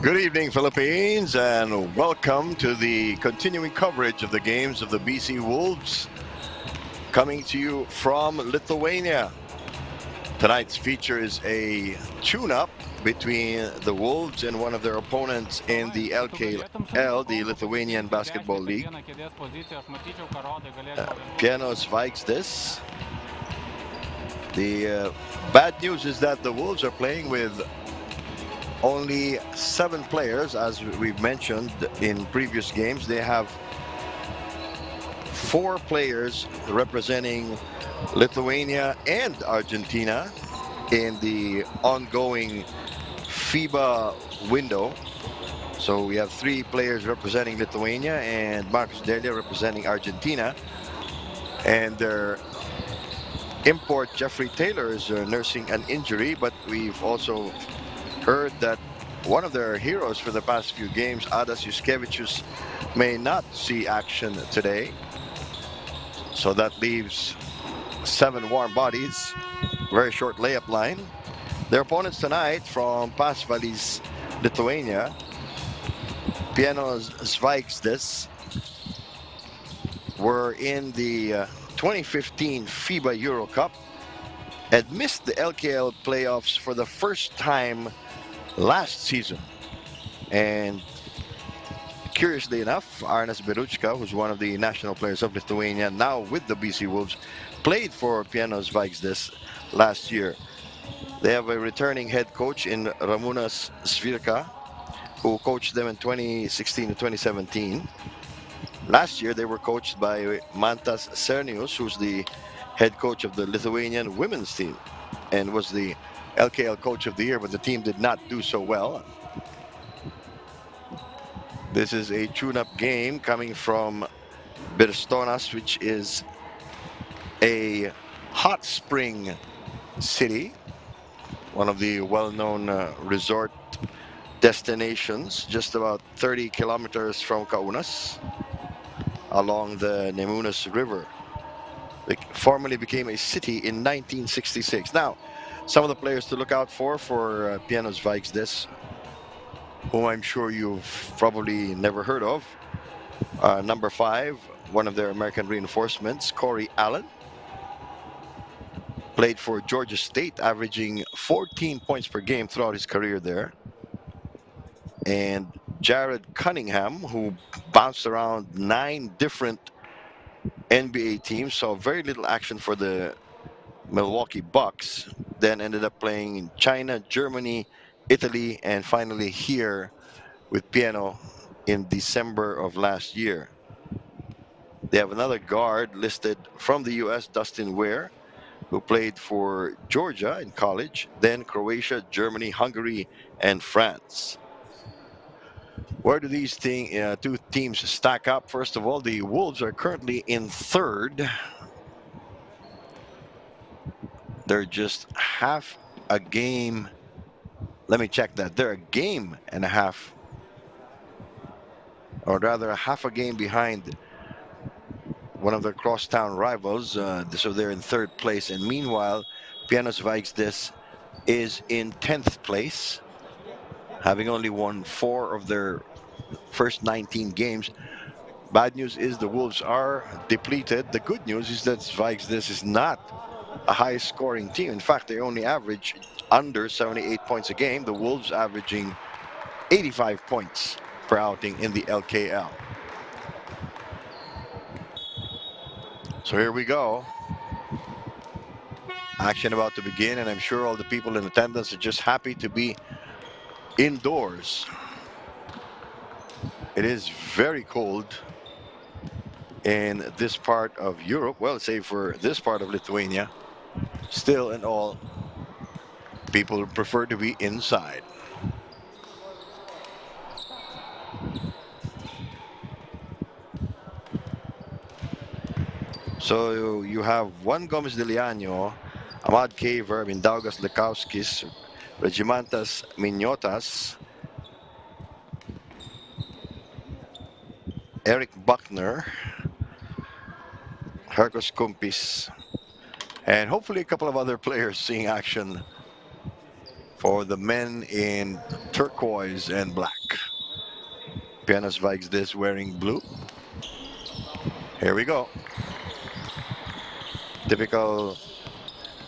Good evening, Philippines, and welcome to the continuing coverage of the games of the BC Wolves, coming to you from Lithuania. Tonight's feature is a tune-up between the Wolves and one of their opponents in the LKL, the Lithuanian Basketball League, Pieno Žvaigždės. The bad news is that the Wolves are playing with only 7 players, as we've mentioned in previous games. They have 4 players representing Lithuania and Argentina in the ongoing FIBA window. So we have 3 players representing Lithuania and Marcus Delia representing Argentina. And their import, Jeffrey Taylor, is nursing an injury, but we've also heard that one of their heroes for the past few games, Adas Juskevicius, may not see action today. So that leaves 7 warm bodies, very short layup line. Their opponents tonight from Pasvalys, Lithuania, Pieno Žvaigždės, were in the 2015 FIBA Euro Cup and missed the LKL playoffs for the first time last season. And curiously enough, Arnas Beruchka, who's one of the national players of Lithuania, now with the BC Wolves, played for Pieno Žvaigždės last year. They have a returning head coach in Ramūnas Svirka, who coached them in 2016 to 2017. Last year, they were coached by Mantas Cernius, who's the head coach of the Lithuanian women's team and was the LKL coach of the year, but the team did not do so well. This is a tune-up game coming from Birštonas, which is a hot spring city, one of the well-known resort destinations, just about 30 kilometers from Kaunas, along the Nemunas River. It formerly became a city in 1966. Now, some of the players to look out for Pieno Žvaigždės, whom I'm sure you've probably never heard of. Number 5, one of their American reinforcements, Corey Allen, played for Georgia State, averaging 14 points per game throughout his career there. And Jared Cunningham, who bounced around 9 different NBA teams, saw very little action for the Milwaukee Bucks, then ended up playing in China, Germany, Italy, and finally here with Pieno in December of last year. They have another guard listed from the U.S., Dustin Ware, who played for Georgia in college, then Croatia, Germany, Hungary, and France. Where do these two teams stack up? First of all, the Wolves are currently in 3rd. They're just half a game. Let me check that. They're a game and a half, or rather half a game behind one of their crosstown rivals. So they're in 3rd place. And meanwhile, Pieno Žvaigždės is in 10th place, having only won 4 of their first 19 games. Bad news is the Wolves are depleted. The good news is that Zvaigzdes is not a high-scoring team. In fact, they only average under 78 points a game. The Wolves averaging 85 points per outing in the LKL. So here we go. Action about to begin, and I'm sure all the people in attendance are just happy to be indoors. It is very cold in this part of Europe, well, save for this part of Lithuania. Still and all, people prefer to be inside. So you have Juan Gomez de Liano, Ahmad K. Verb, Indaugas Lekauskis, Regimantas Minyotas, Eric Buckner, Hercos Kumpis, and hopefully a couple of other players seeing action for the men in turquoise and black. Pieno Žvaigždės wearing blue. Here we go. Typical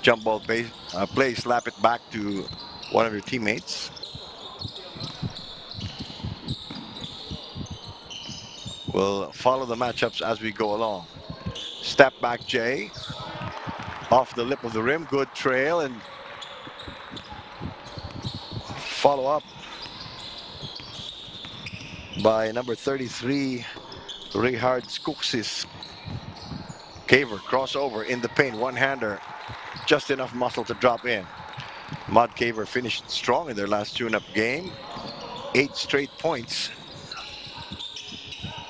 jump ball play, slap it back to one of your teammates. We'll follow the matchups as we go along. Step back Jay. Off the lip of the rim. Good trail and follow up by number 33, Richard Skuksis. Caver crossover in the paint. One-hander. Just enough muscle to drop in. Mud Caver finished strong in their last tune-up game. 8 straight points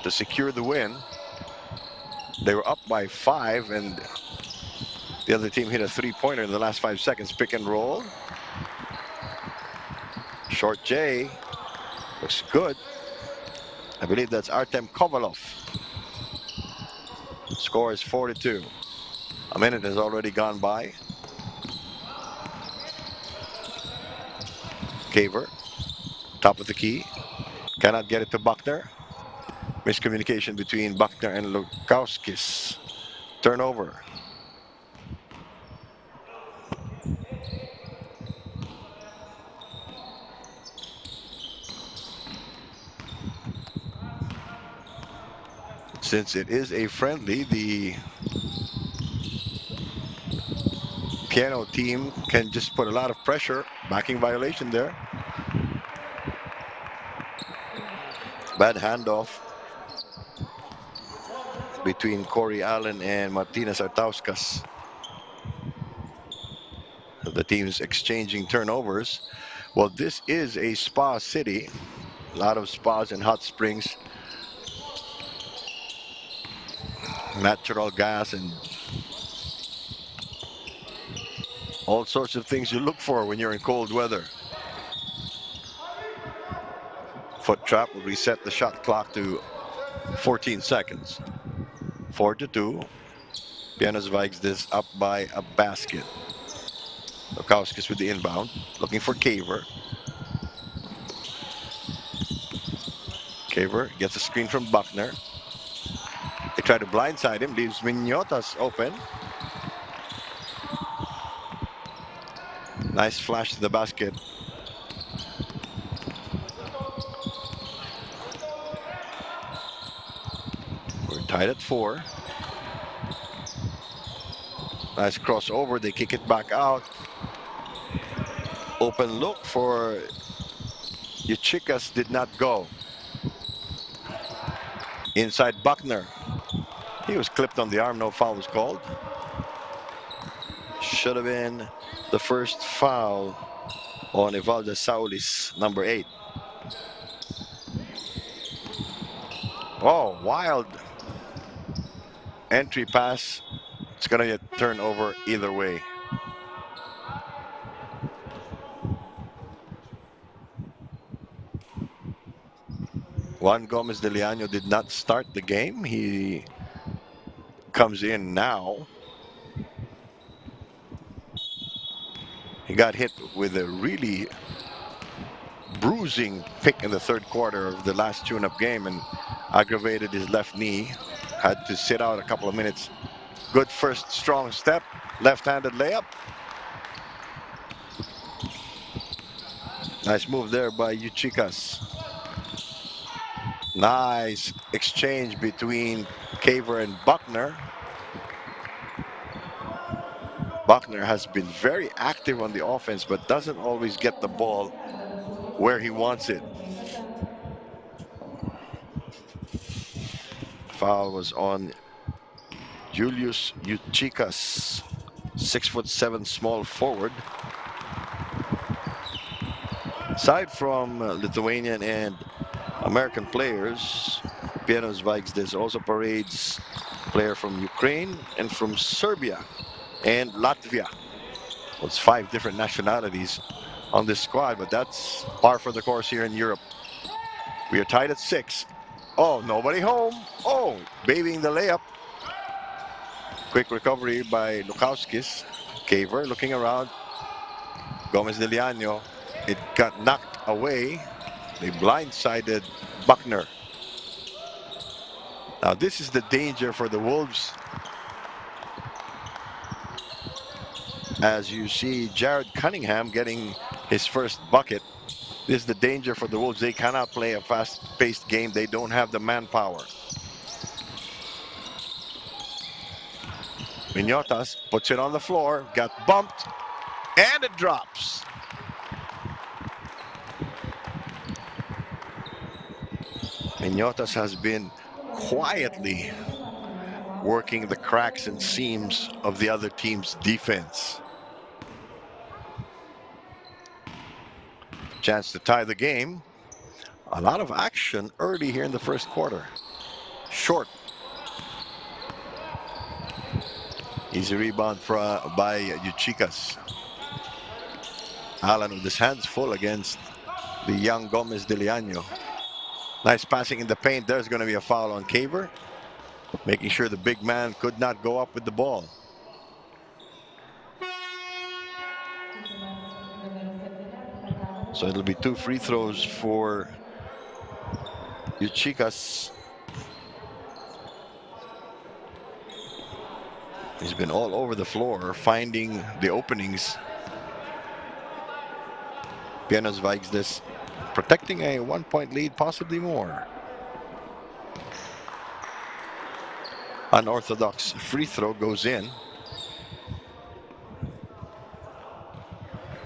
to secure the win. They were up by 5 and the other team hit a 3-pointer in the last 5 seconds. Pick and roll. Short J. Looks good. I believe that's Artem Kovalov. Score is 4-2. A minute has already gone by. Caver, top of the key. Cannot get it to Buckner. Miscommunication between Buckner and Lukauskis. Turnover. Since it is a friendly, the Pieno team can just put a lot of pressure. Backing violation there. Bad handoff between Corey Allen and Martinez Artauskas. The teams exchanging turnovers. Well, this is a spa city. A lot of spas and hot springs. Natural gas and all sorts of things you look for when you're in cold weather. Foot trap will reset the shot clock to 14 seconds. 4-2. Pieno Žvaigždės up by a basket. Lukauskis with the inbound, looking for Caver. Caver gets a screen from Buckner. They try to blindside him, leaves Mignotas open. Nice flash to the basket. We're tied at 4. Nice crossover. They kick it back out. Open look for Yuchikas did not go. Inside Buckner. He was clipped on the arm. No foul was called. Should have been the first foul on Evalda Saulis, number 8. Oh, wild entry pass. It's going to get turned over either way. Juan Gomez de Leano did not start the game. He comes in now. He got hit with a really bruising pick in the third quarter of the last tune-up game and aggravated his left knee. Had to sit out a couple of minutes. Good first strong step. Left-handed layup. Nice move there by Yuchikas. Nice exchange between Caver and Buckner. Buckner has been very active on the offense, but doesn't always get the ball where he wants it. Foul was on Julius Yuchikas, 6'7" small forward. Aside from Lithuanian and American players, Pieno Žvaigždės also parades player from Ukraine and from Serbia and Latvia. Well, it's 5 different nationalities on this squad, but that's par for the course here in Europe. We are tied at 6. Oh, nobody home. Oh, babying the layup. Quick recovery by Lukauskis. Caver looking around. Gomez de Leano It got knocked away. They blindsided Buckner. Now this is the danger for the Wolves. As you see Jared Cunningham getting his first bucket. This is the danger for the Wolves. They cannot play a fast-paced game. They don't have the manpower. Minotas puts it on the floor, got bumped, and it drops. Minotas has been quietly working the cracks and seams of the other team's defense. Chance to tie the game. A lot of action early here in the first quarter. Short. Easy rebound by Uchicas. Allen with his hands full against the young Gomez de Leaño. Nice passing in the paint. There's going to be a foul on Caver, making sure the big man could not go up with the ball. So it'll be 2 free throws for Uchicas. He's been all over the floor, finding the openings. Pieno Žvaigždės protecting a 1-point lead, possibly more. Unorthodox free throw goes in.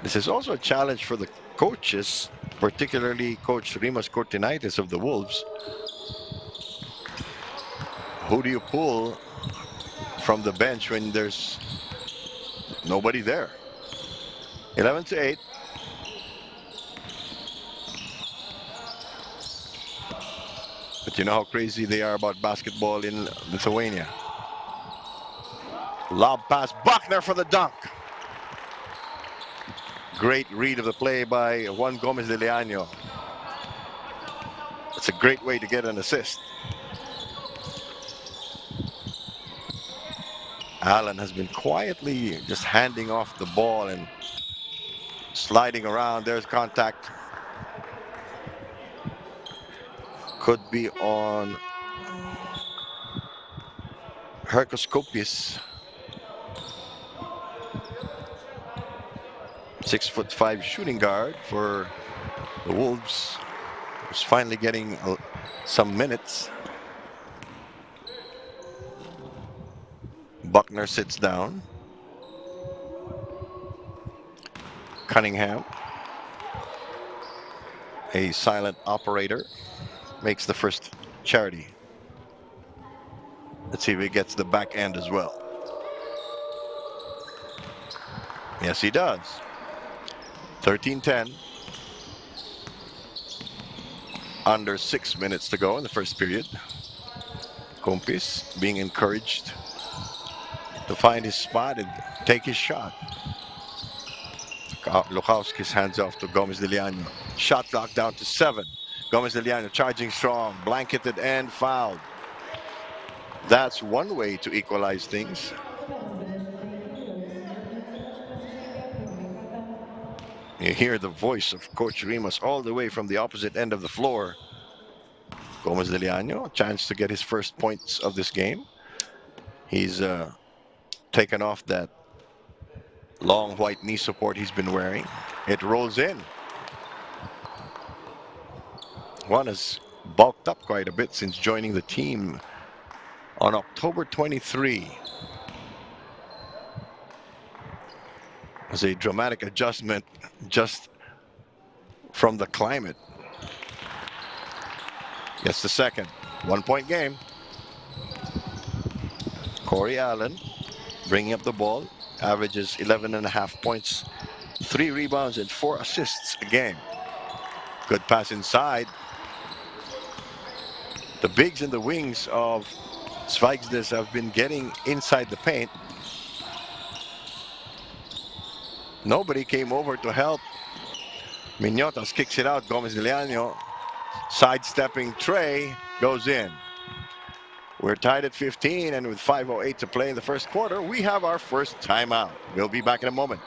This is also a challenge for the coaches, particularly Coach Rimas Cortinaitis of the Wolves. Who do you pull from the bench when there's nobody there? 11-8. But you know how crazy they are about basketball in Lithuania. Lob pass, Buckner for the dunk. Great read of the play by Juan Gomez de Leaño. It's a great way to get an assist. Allen has been quietly just handing off the ball and sliding around. There's contact. Could be on Herkoskopis. 6'5" shooting guard for the Wolves, who's finally getting some minutes. Buckner sits down. Cunningham, a silent operator, makes the first charity. Let's see if he gets the back end as well. Yes, he does. 13-10. Under 6 minutes to go in the first period. Kumpis being encouraged to find his spot and take his shot. Lukowski's hands off to Gomez de Leaño. Shot clock down to 7. Gomez de Leaño charging strong, blanketed and fouled. That's one way to equalize things. You hear the voice of Coach Rimas all the way from the opposite end of the floor. Gomez de Leaño, a chance to get his first points of this game. He's taken off that long white knee support he's been wearing. It rolls in. Juan has bulked up quite a bit since joining the team on October 23. It was a dramatic adjustment just from the climate. Gets the second. 1-point game. Corey Allen bringing up the ball. Averages 11.5 points, 3 rebounds, and 4 assists a game. Good pass inside. The bigs and the wings of Zvaigzdes have been getting inside the paint. Nobody came over to help. Minotas kicks it out. Gomez de Leaño sidestepping Trey goes in. We're tied at 15, and with 5:08 to play in the first quarter, we have our first timeout. We'll be back in a moment.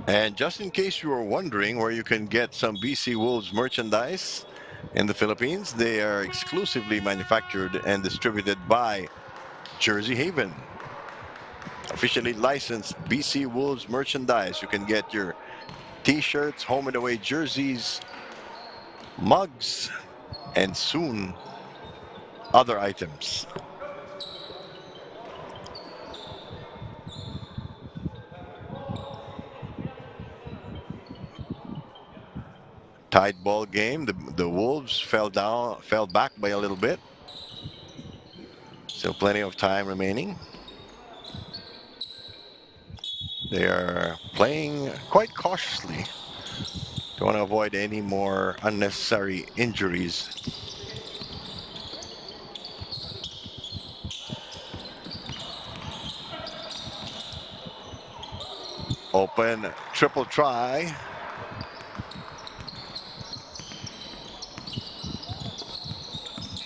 And just in case you are wondering where you can get some BC Wolves merchandise in the Philippines, they are exclusively manufactured and distributed by Jersey Haven. Officially licensed BC Wolves merchandise. You can get your t-shirts, home and away jerseys, mugs, and soon other items. Tight ball game. The Wolves fell back by a little bit. Still plenty of time remaining. They are playing quite cautiously. Don't want to avoid any more unnecessary injuries. Open triple try.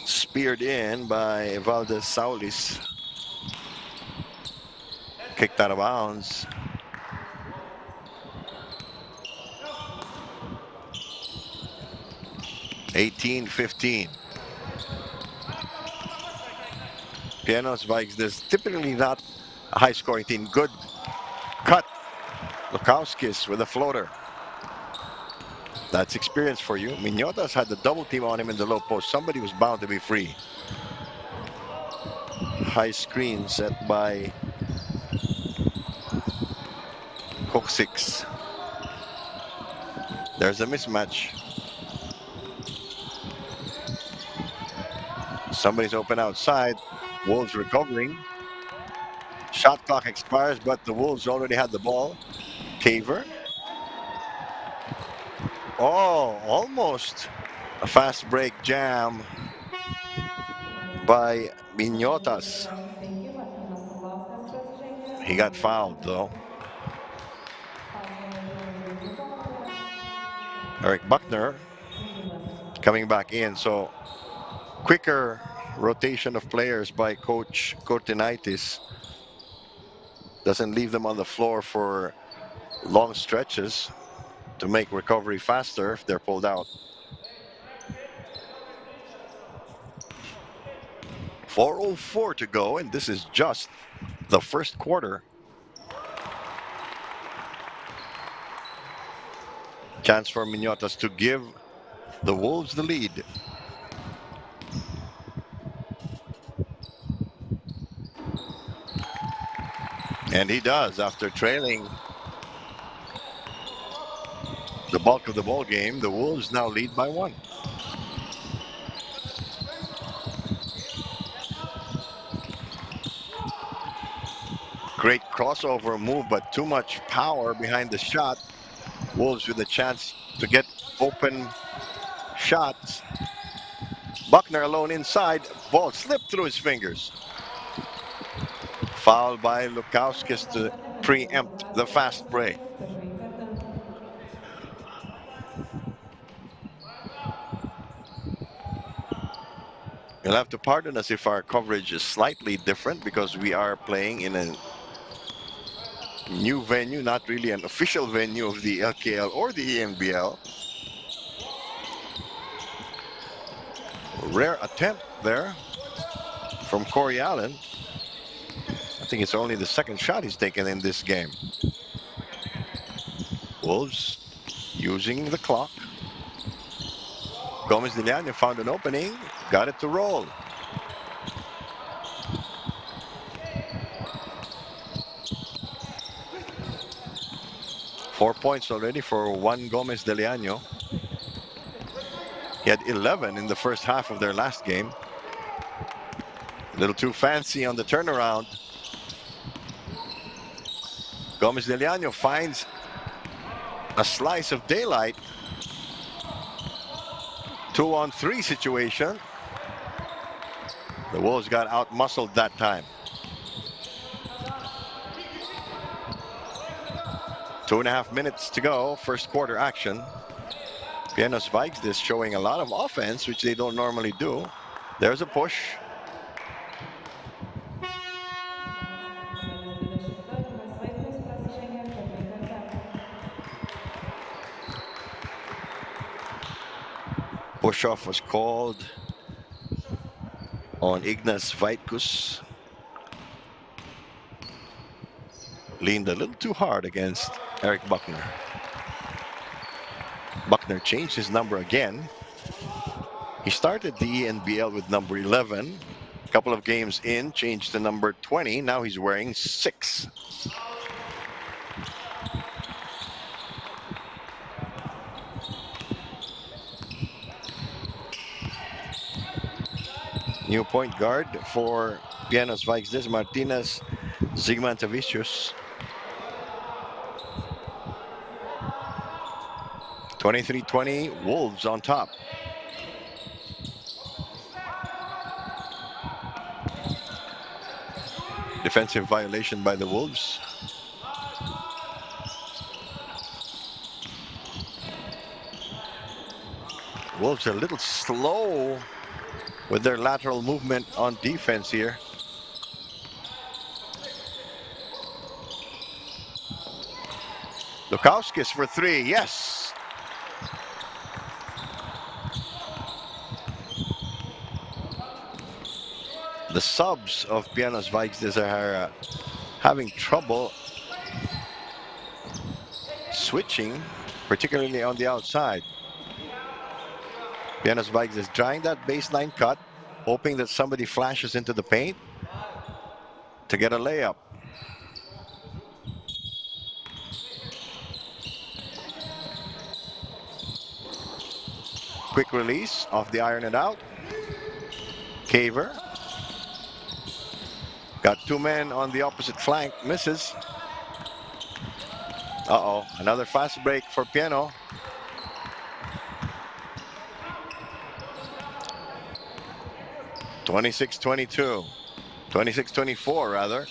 Speared in by Valdez Saulis. Kicked out of bounds. (18-15). Pieno Žvaigždės, typically not a high-scoring team. Good cut. Lukauskis with a floater. That's experience for you. Minyotas had the double team on him in the low post. Somebody was bound to be free. High screen set by Koksix. There's a mismatch. Somebody's open outside. Wolves recovering. Shot clock expires, but the Wolves already had the ball. Taver. Oh, almost a fast break jam by Minyotas. He got fouled, though. Eric Buckner coming back in. So quicker rotation of players by Coach Cortinaitis. Doesn't leave them on the floor for long stretches to make recovery faster if they're pulled out. 4:04 to go, and this is just the first quarter. Chance for Minyotas to give the Wolves the lead. And he does after trailing the bulk of the ball game. The Wolves now lead by 1. Great crossover move, but too much power behind the shot. Wolves with a chance to get open shots. Buckner alone inside. Ball slipped through his fingers. Foul by Lukauskis to preempt the fast break. You'll have to pardon us if our coverage is slightly different because we are playing in a new venue, not really an official venue of the LKL or the ENBL. Rare attempt there from Corey Allen. I think it's only the second shot he's taken in this game. Wolves using the clock. Gomez de Leon found an opening, got it to roll. Four points already for Juan Gomez de Leon. He had 11 in the first half of their last game. A little too fancy on the turnaround. Gomez de Leon finds a slice of daylight. 2-on-3 situation. The Wolves got out-muscled that time. 2.5 minutes to go, first quarter action. Pieno Žvaigždės showing a lot of offense, which they don't normally do. There's a push. push-off was called on Ignas Vaitkus. Leaned a little too hard against Eric Buckner. Buckner changed his number again. He started the ENBL with number 11. A couple of games in, changed to number 20. Now he's wearing 6. New point guard for Pieno Žvaigždės, Martinez Zigmantavicius. 23-20, Wolves on top. Defensive violation by the Wolves. Wolves are a little slow with their lateral movement on defense here. Lukauskis for 3, yes. The subs of Pieno Žvaigždės are having trouble switching, particularly on the outside. Pieno Žvaigždės trying that baseline cut, hoping that somebody flashes into the paint to get a layup. Quick release off the iron and out. Caver. Got 2 men on the opposite flank, misses. Uh-oh, another fast break for Pieno. (26-22), 26-24 rather.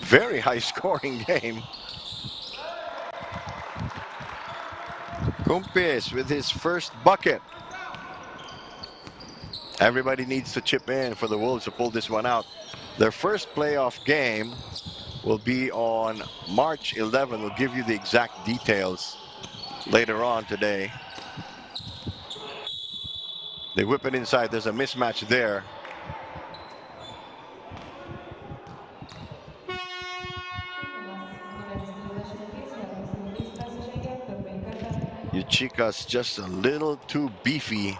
Very high scoring game. Kumpis with his first bucket. Everybody needs to chip in for the Wolves to pull this one out. Their first playoff game will be on March 11. We'll give you the exact details later on today. They whip it inside. There's a mismatch there. Chicas just a little too beefy.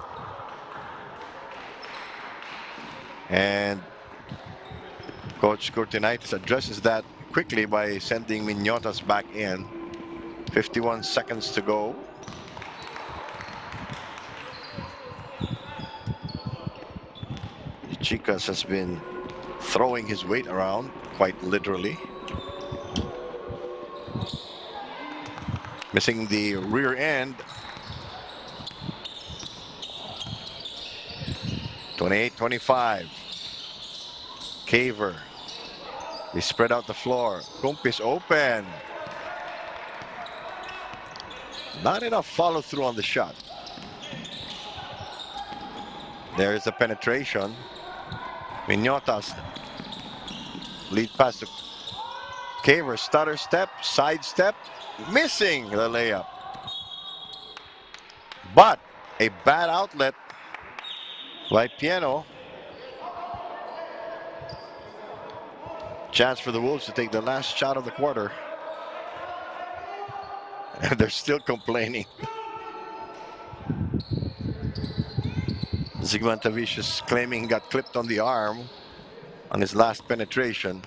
And Coach Kurtinaitis addresses that quickly by sending Mignotas back in. 51 seconds to go. Chicas has been throwing his weight around, quite literally. Missing the rear end. 28-25. Caver. They spread out the floor. Kumpis open. Not enough follow through on the shot. There's the penetration. Mignotas. Lead pass to Caver. Stutter step, side step. Missing the layup. But a bad outlet by Pieno. Chance for the Wolves to take the last shot of the quarter. And they're still complaining. Zigmantavicius claiming he got clipped on the arm on his last penetration.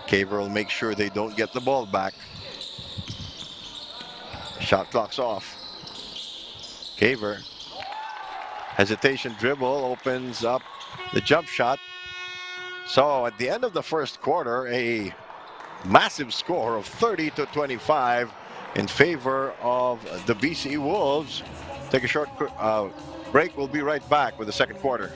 Caver will make sure they don't get the ball back. Shot clock's off. Caver. Hesitation dribble opens up the jump shot. So at the end of the first quarter, a massive score of 30-25 in favor of the BC Wolves. Take a short break. We'll be right back with the second quarter.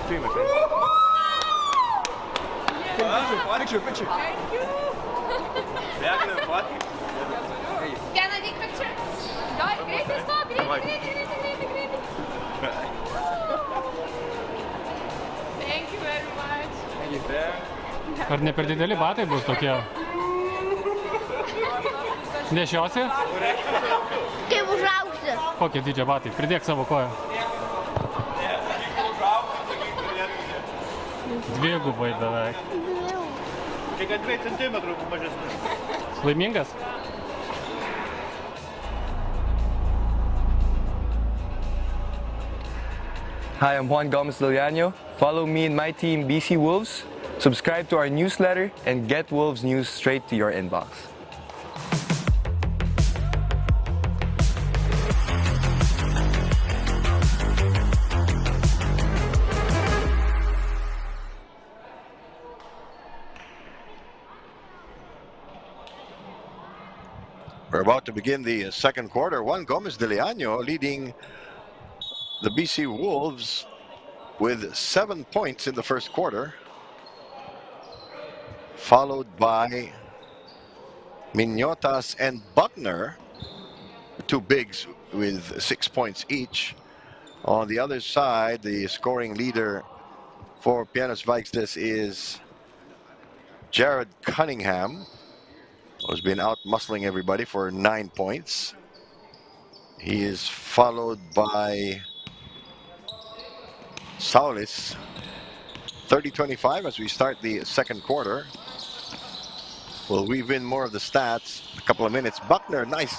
stream, my friend. Picture. Thank you. Can I take picture? Great, stop. Great. Thank you very much. Ar ne per dideli batai bus tokie? Nešiosi? Kaip užaugsi. Kokie didžia batai? Pridėk savo koją. Dvigubai beveik. Kiek 2 centimetrų mažesnis. Laimingas? Hi, I'm Juan Gomez-Liliano. Follow me and my team, BC Wolves. Subscribe to our newsletter and get Wolves news straight to your inbox. We're about to begin the second quarter. Juan Gomez-Liliano leading the BC Wolves with 7 points in the first quarter, followed by Minotas and Buckner, two bigs with 6 points each. On the other side, the scoring leader for Pieno Žvaigždės is Jared Cunningham, who's been out muscling everybody for 9 points. He is followed by Saulis, 30-25 as we start the second quarter. We'll weave in more of the stats in a couple of minutes. Buckner, nice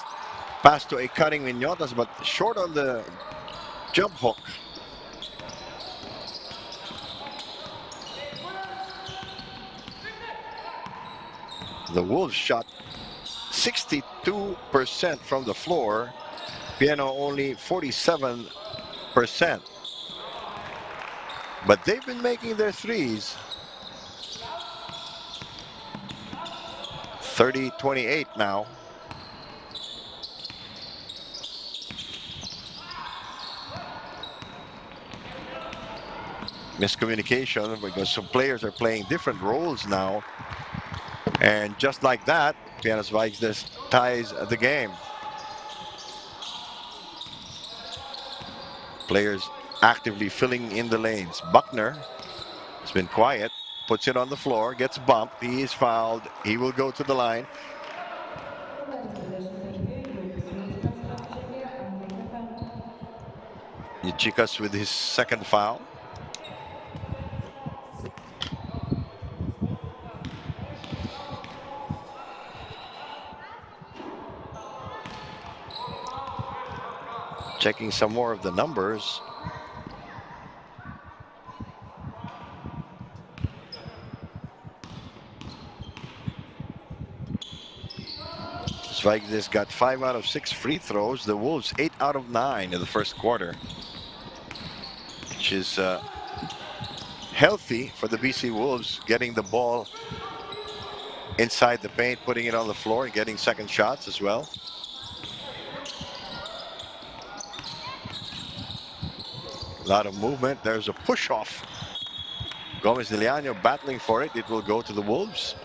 pass to a cutting Minotas, but short on the jump hook. The Wolves shot 62% from the floor. Pieno only 47%. But they've been making their threes. 30-28 now. Miscommunication because some players are playing different roles now. And just like that, Pieno Žvaigždės ties the game. Players actively filling in the lanes. Buckner has been quiet, puts it on the floor, gets bumped. He is fouled. He will go to the line. Yichikas with his second foul. Checking some more of the numbers. Zvaigzdes got 5 out of 6 free throws. The Wolves 8 out of 9 in the first quarter, which is healthy for the BC Wolves, getting the ball inside the paint, putting it on the floor, and getting second shots as well. A lot of movement. There's a push off. Gomez-Liliano battling for it. It will go to the Wolves.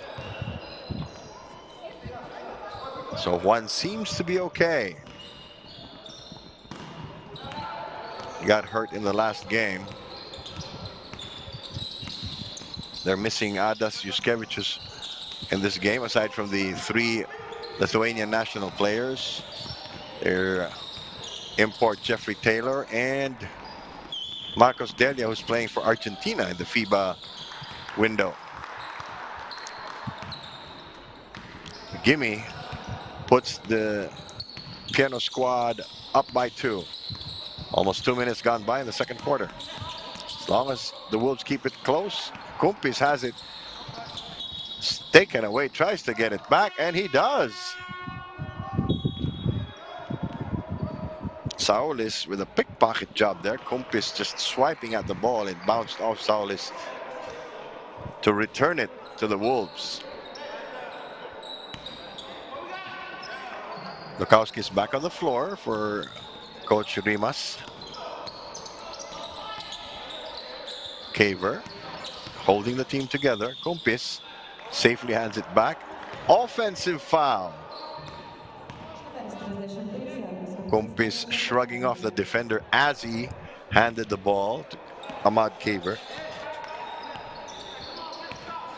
So one seems to be okay. He got hurt in the last game. They're missing Adas Juskevicius in this game, aside from the 3 Lithuanian national players. Their import Jeffrey Taylor and Marcos Delia, who's playing for Argentina in the FIBA window. Gimme puts the Pieno squad up by 2. Almost 2 minutes gone by in the second quarter. As long as the Wolves keep it close, Kumpis has it taken away, tries to get it back, and he does. Saulis with a pickpocket job there. Kumpis just swiping at the ball. It bounced off Saulis to return it to the Wolves. Lukowski's back on the floor for Coach Rimas. Caver holding the team together. Compis safely hands it back. Offensive foul. Compis shrugging off the defender as he handed the ball to Ahmad Caver.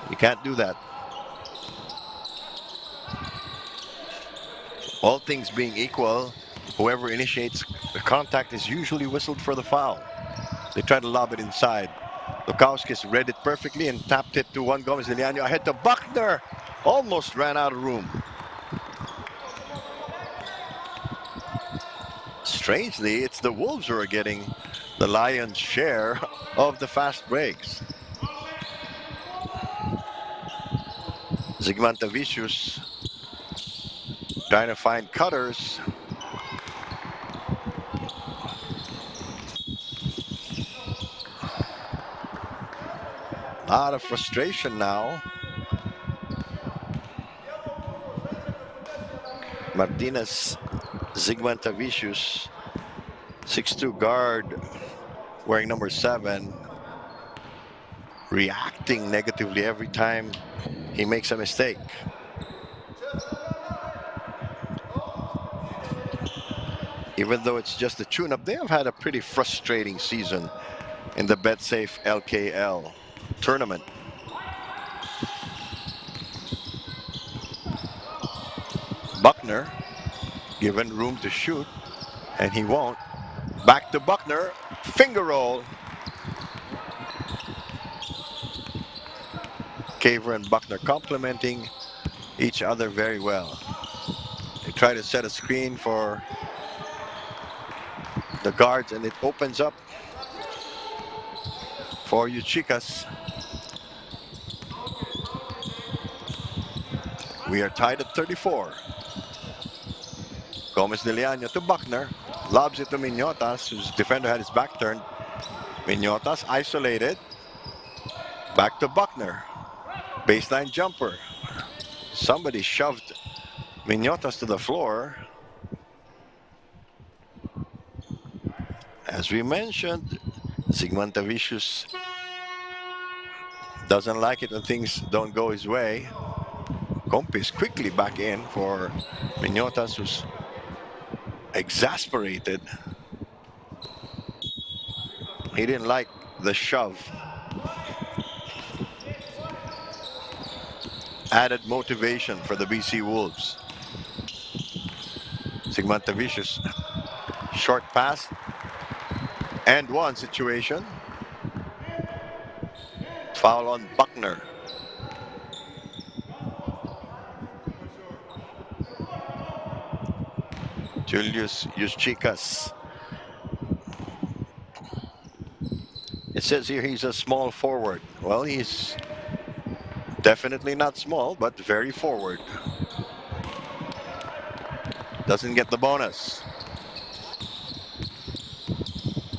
You can't do that. All things being equal, whoever initiates the contact is usually whistled for the foul. They try to lob it inside. Lukauskis read it perfectly and tapped it to Juan Gomez Iliano ahead to Buckner. Almost ran out of room. Strangely, it's the Wolves who are getting the Lions' share of the fast breaks. Zigmantavicius trying to find cutters. A lot of frustration now. Martinez Zigmantavicius, 6'2" guard, wearing number 7, reacting negatively every time he makes a mistake. Even though it's just a tune-up, they have had a pretty frustrating season in the BetSafe LKL tournament. Buckner given room to shoot, and he won't. Back to Buckner, finger roll. Caver and Buckner complementing each other very well. They try to set a screen for the guards, and it opens up for you chicas. We are tied at 34. Gomez Diliano to Buckner. Lobs it to Minotas, whose defender had his back turned. Minotas isolated. Back to Buckner. Baseline jumper. Somebody shoved Minotas to the floor. As we mentioned, Zigmantavicius doesn't like it when things don't go his way. Compis quickly back in for Minotas, who's exasperated. He didn't like the shove. Added motivation for the BC Wolves. Zigmantavicius, short pass, and one situation. Foul on Buckner. Julius Juszczykas. It says here he's a small forward. Well, he's definitely not small, but very forward. Doesn't get the bonus.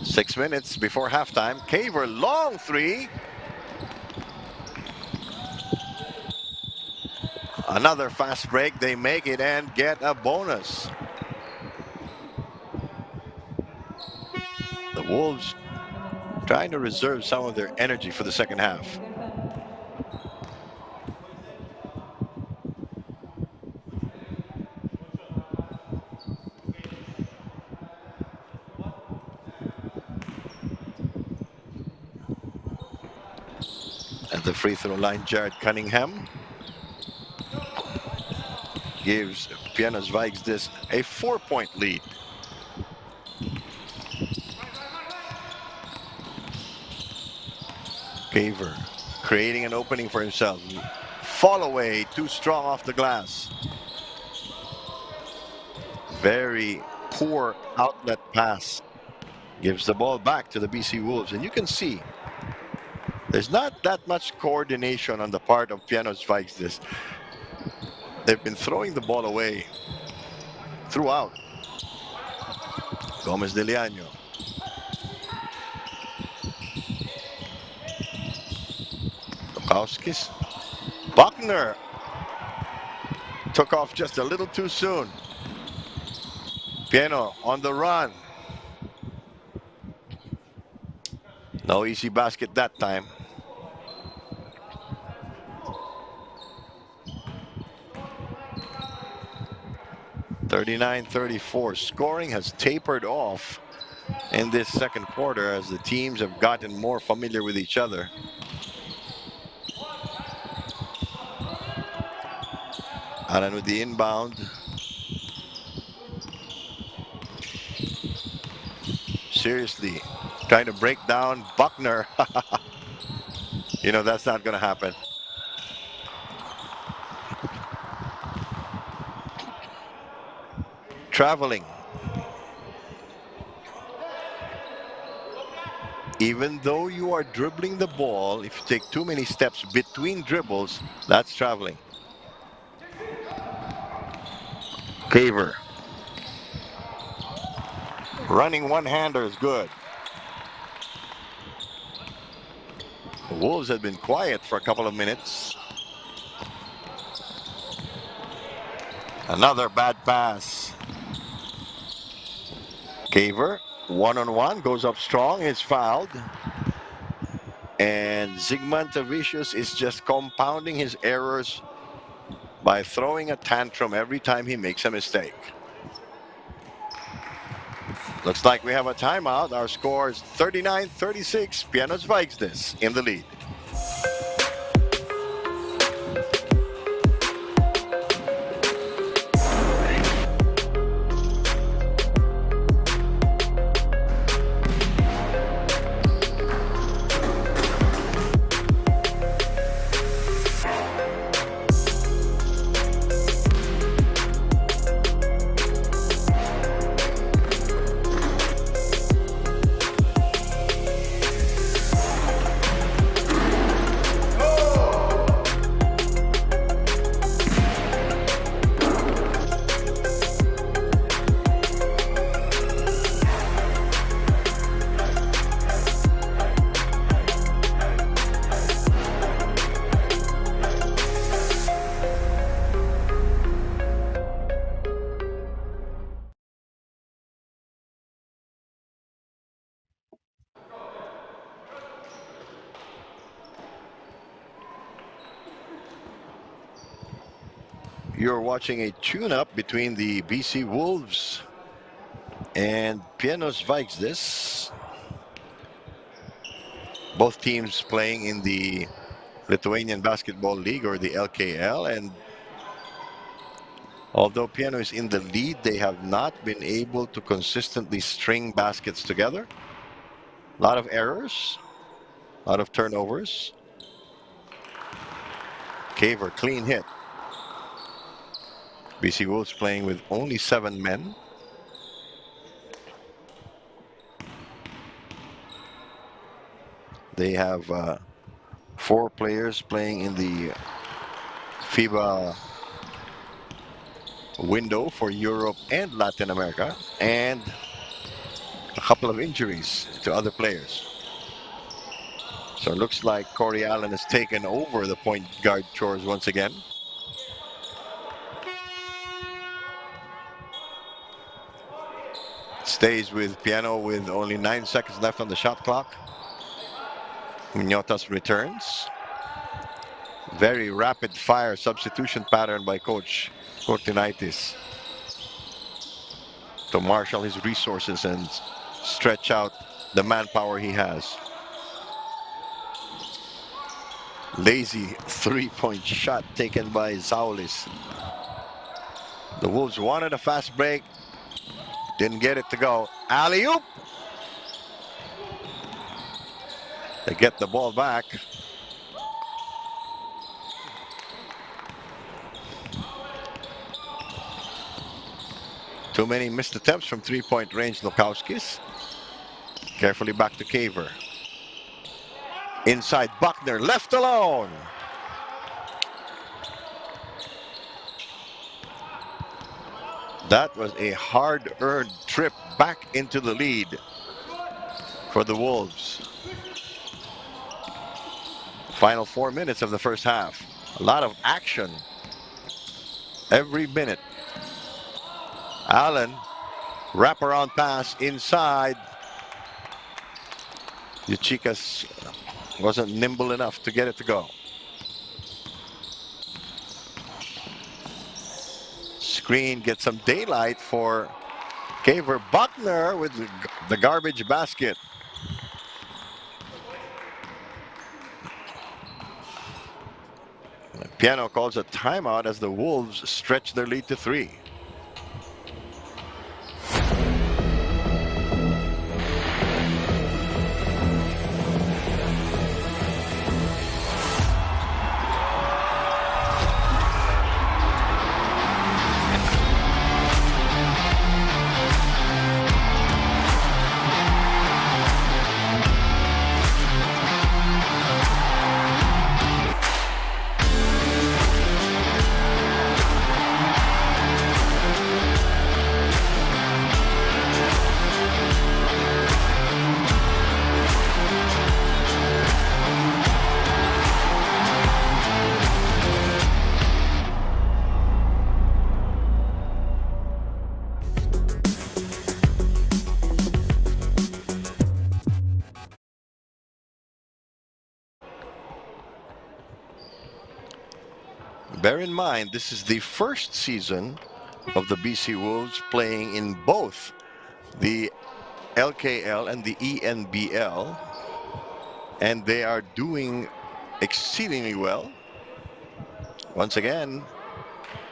6 minutes before halftime. Caver, long three. Another fast break. They make it and get a bonus. The Wolves trying to reserve some of their energy for the second half. At the free throw line, Jared Cunningham gives Pieno Žvaigždės a 4-point lead. Caver creating an opening for himself. Fall away, too strong off the glass. Very poor outlet pass. Gives the ball back to the BC Wolves, and you can see there's not that much coordination on the part of Pieno Žvaigždės. They've been throwing the ball away throughout. Gomez Diliano. Lukauskis. Buckner took off just a little too soon. Pieno on the run. No easy basket that time. (39-34). Scoring has tapered off in this second quarter as the teams have gotten more familiar with each other. Allen with the inbound. Seriously, trying to break down Buckner. You know, that's not going to happen. Traveling. Even though you are dribbling the ball, if you take too many steps between dribbles, that's traveling. Caver. Running one-hander is good. The Wolves have been quiet for a couple of minutes. Another bad pass. Caver, one-on-one, goes up strong, is fouled. And Zygmunt Tavicius is just compounding his errors by throwing a tantrum every time he makes a mistake. Looks like we have a timeout. Our score is 39-36. Pieno Žvaigždės in the lead. You're watching a tune-up between the BC Wolves and Pieno Žvaigždės. Both teams playing in the Lithuanian Basketball League, or the LKL, and although Pieno is in the lead, they have not been able to consistently string baskets together. A lot of errors, a lot of turnovers. Caver, clean hit. BC Wolves playing with only 7 men. They have 4 players playing in the FIBA window for Europe and Latin America, and a couple of injuries to other players. So it looks like Corey Allen has taken over the point guard chores once again. Stays with Pieno with only 9 seconds left on the shot clock. Mignotas returns. Very rapid fire substitution pattern by Coach Kortinaitis to marshal his resources and stretch out the manpower he has. Lazy three-point shot taken by Zaulis. The Wolves wanted a fast break. Didn't get it to go. Alley-oop! They get the ball back. Too many missed attempts from three-point range, Lukowskis. Carefully back to Caver. Inside Buckner, left alone. That was a hard-earned trip back into the lead for the Wolves. Final 4 minutes of the first half. A lot of action every minute. Allen, wraparound pass inside. Chicas wasn't nimble enough to get it to go. Screen gets some daylight for Kaver. Buckner with the garbage basket. Pieno calls a timeout as the Wolves stretch their lead to 3. Bear in mind, this is the first season of the BC Wolves playing in both the LKL and the ENBL, and they are doing exceedingly well. Once again,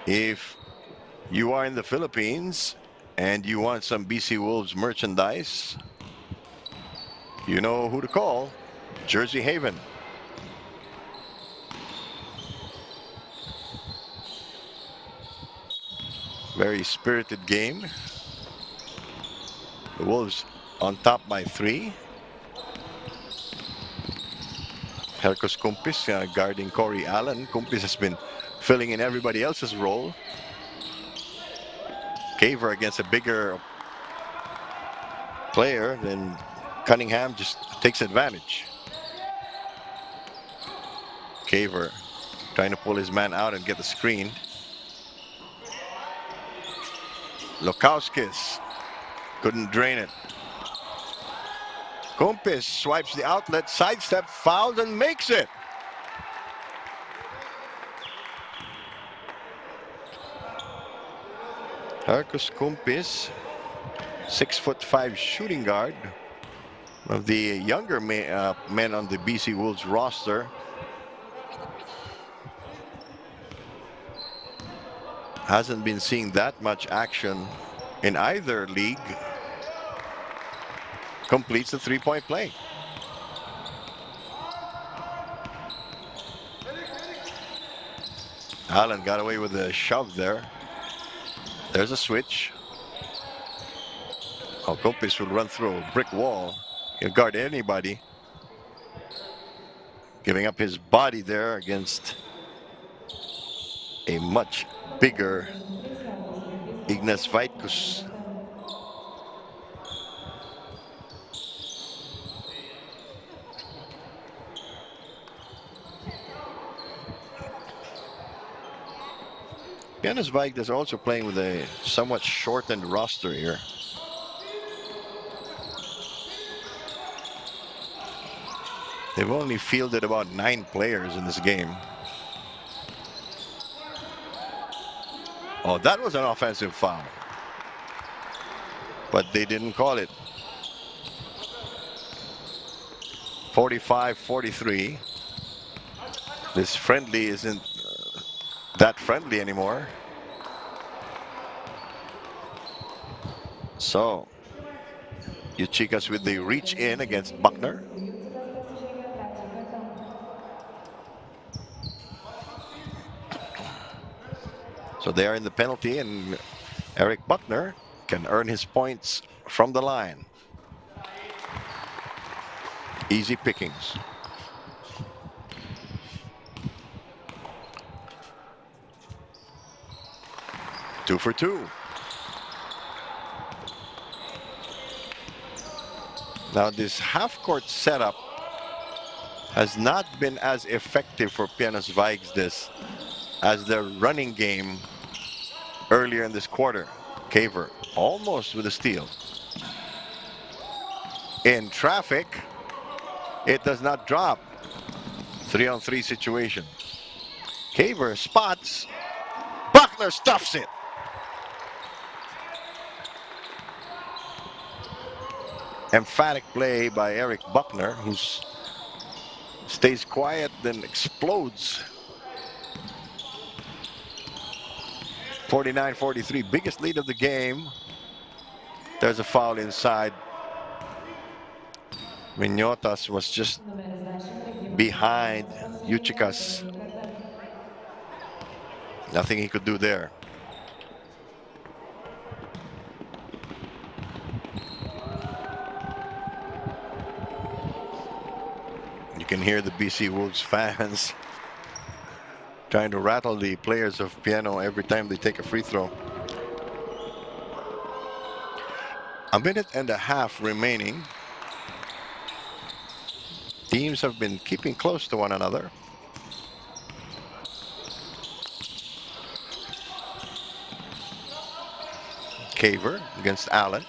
if you are in the Philippines and you want some BC Wolves merchandise, you know who to call. Jersey Haven. Very spirited game. The Wolves on top by 3. Hercos Kumpis guarding Corey Allen. Kumpis has been filling in everybody else's role. Kaver against a bigger player, then Cunningham just takes advantage. Kaver trying to pull his man out and get the screen. Lukauskis couldn't drain it. Kumpis swipes the outlet, sidestep, fouls, and makes it. Hercos Kumpis, 6'5" shooting guard, one of the younger men on the BC Wolves roster. Hasn't been seeing that much action in either league. Completes the three-point play. Allen got away with a shove there. There's a switch. Oh, Kumpis will run through a brick wall. He'll guard anybody. Giving up his body there against a much bigger Ignas Vaitkus. Pieno Žvaigždės is also playing with a somewhat shortened roster here. They've only fielded about 9 players in this game. Oh, that was an offensive foul. But they didn't call it. 45-43. This friendly isn't that friendly anymore. So, Chicas with the reach in against Buckner. So they are in the penalty, and Eric Buckner can earn his points from the line. Easy pickings. Two for two. Now this half-court setup has not been as effective for Pieno Žvaigždės as their running game earlier in this quarter. Kaver almost with a steal. In traffic, It does not drop. 3-on-3 situation. Caver spots. Buckner stuffs it. Emphatic play by Eric Buckner, who stays quiet then explodes. 49-43, biggest lead of the game. There's a foul inside. Minyotas was just behind Yuchikas. Nothing he could do there. You can hear the BC Wolves fans trying to rattle the players of Pieno every time they take a free throw. A minute and a half remaining. Teams have been keeping close to one another. Caver against Allen.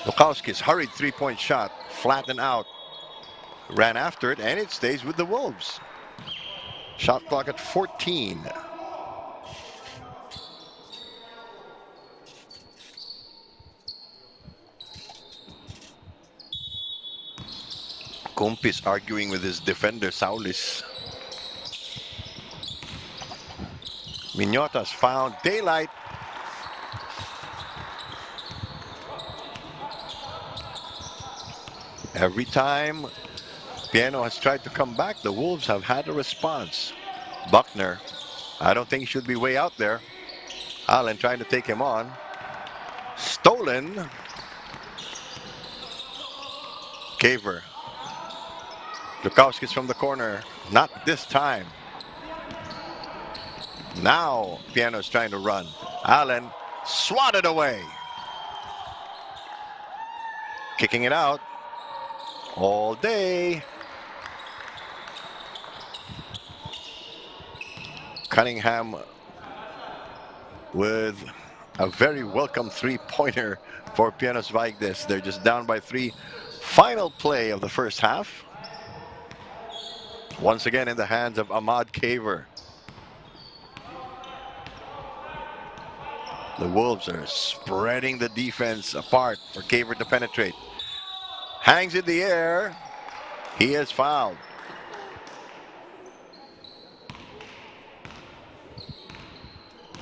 Lukowski's hurried three-point shot, flattened out. Ran after it, and it stays with the Wolves. Shot clock at 14. Kumpis arguing with his defender, Saulis. Minyotas found daylight. Every time Pieno has tried to come back, the Wolves have had a response. Buckner, I don't think he should be way out there. Allen trying to take him on. Stolen. Caver. Lukowski's from the corner. Not this time. Now Pieno's trying to run. Allen swatted away. Kicking it out. All day. Cunningham with a very welcome three-pointer for Pieno Žvaigždės. They're just down by 3. Final play of the first half. Once again in the hands of Ahmad Caver. The Wolves are spreading the defense apart for Caver to penetrate. Hangs in the air. He is fouled.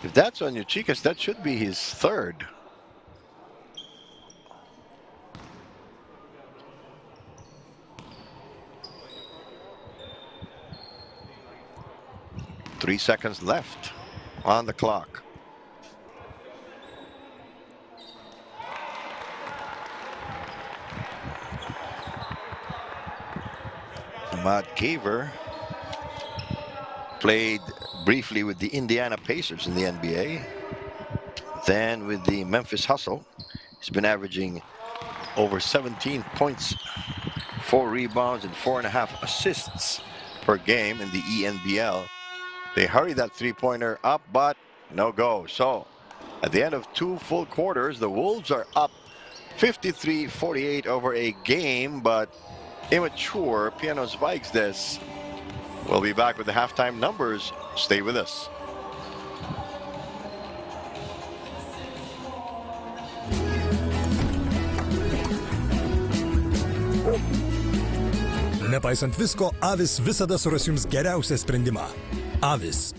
If that's on Yuchikas, that should be his third. Three seconds left on the clock. Ahmad Caver played briefly with the Indiana Pacers in the NBA, then with the Memphis Hustle. He's been averaging over 17 points, 4 rebounds, and 4.5 assists per game in the ENBL. They hurry that three-pointer up, but no go. So at the end of 2 full quarters, the Wolves are up 53-48 over a game, but immature Pieno Žvaigždės. We'll be back with the halftime numbers. Stay with us. Nepaisant visko, Avis visada suras jums geriausią sprendimą. Avis.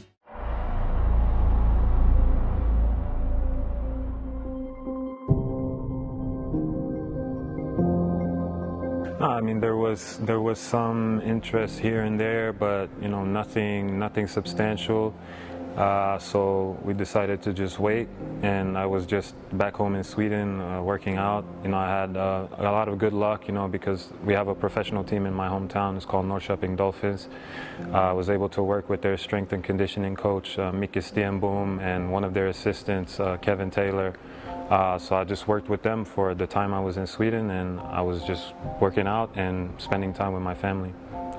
I mean, there was some interest here and there, but you know, nothing substantial. So we decided to just wait, and I was just back home in Sweden working out. You know, I had a lot of good luck, you know, because we have a professional team in my hometown. It's called Norrköping Dolphins. I was able to work with their strength and conditioning coach, Micke Stenboom, and one of their assistants, Kevin Taylor. So I just worked with them for the time I was in Sweden, and I was just working out and spending time with my family,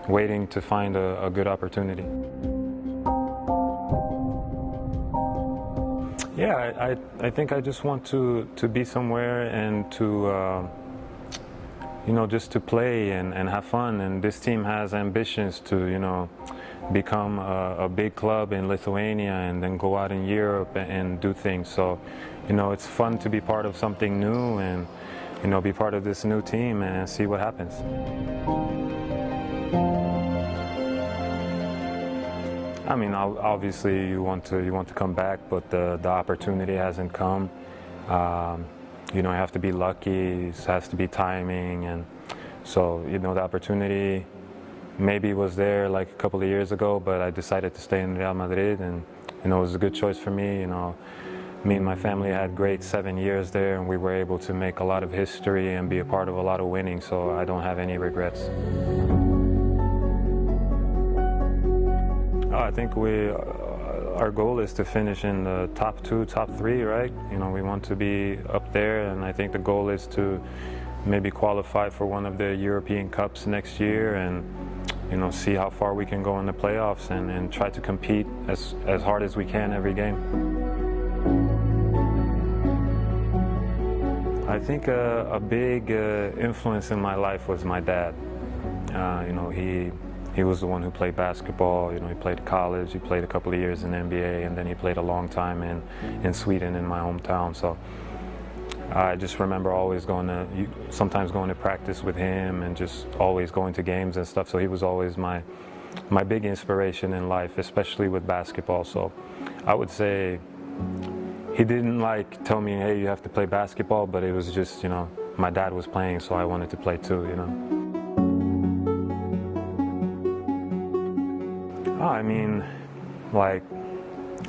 waiting to find a good opportunity. Yeah, I think I just want to be somewhere and just to play and have fun. And this team has ambitions to, become a big club in Lithuania and then go out in Europe and do things. So, it's fun to be part of something new and, be part of this new team and see what happens. I mean, obviously you want to come back, but the opportunity hasn't come. You have to be lucky. It has to be timing, and so the opportunity maybe was there like a couple of years ago, but I decided to stay in Real Madrid, and it was a good choice for me. Me and my family had great 7 years there, and we were able to make a lot of history and be a part of a lot of winning. So I don't have any regrets. I think our goal is to finish in the top 2, top 3, right? We want to be up there, and I think the goal is to maybe qualify for one of the European Cups next year and, see how far we can go in the playoffs and try to compete as hard as we can every game. I think a big influence in my life was my dad. He was the one who played basketball. He played college, he played a couple of years in the NBA, and then he played a long time in Sweden, in my hometown. So I just remember always sometimes going to practice with him and just always going to games and stuff. So he was always my big inspiration in life, especially with basketball. So I would say he didn't tell me, hey, you have to play basketball, but it was just, my dad was playing, so I wanted to play too, I mean,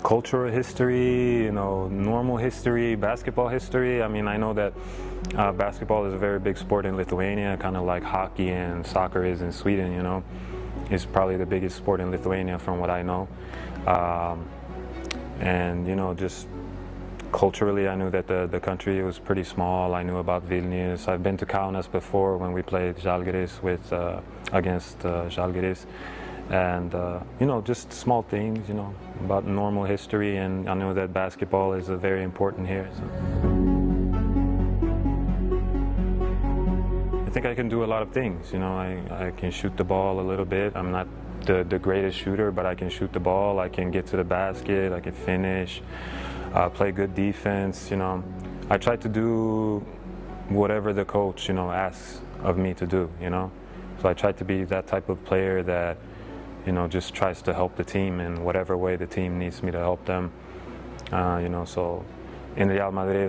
cultural history, normal history, basketball history. I mean, I know that basketball is a very big sport in Lithuania, kind of like hockey and soccer is in Sweden, It's probably the biggest sport in Lithuania from what I know. And, just culturally, I knew that the country was pretty small. I knew about Vilnius. I've been to Kaunas before when we played Žalgiris against Žalgiris. And, just small things, about normal history, and I know that basketball is very important here. So. I think I can do a lot of things, I can shoot the ball a little bit. I'm not the greatest shooter, but I can shoot the ball, I can get to the basket, I can finish, play good defense, I try to do whatever the coach, asks of me to do, So I try to be that type of player that just tries to help the team in whatever way the team needs me to help them. So in Real Madrid,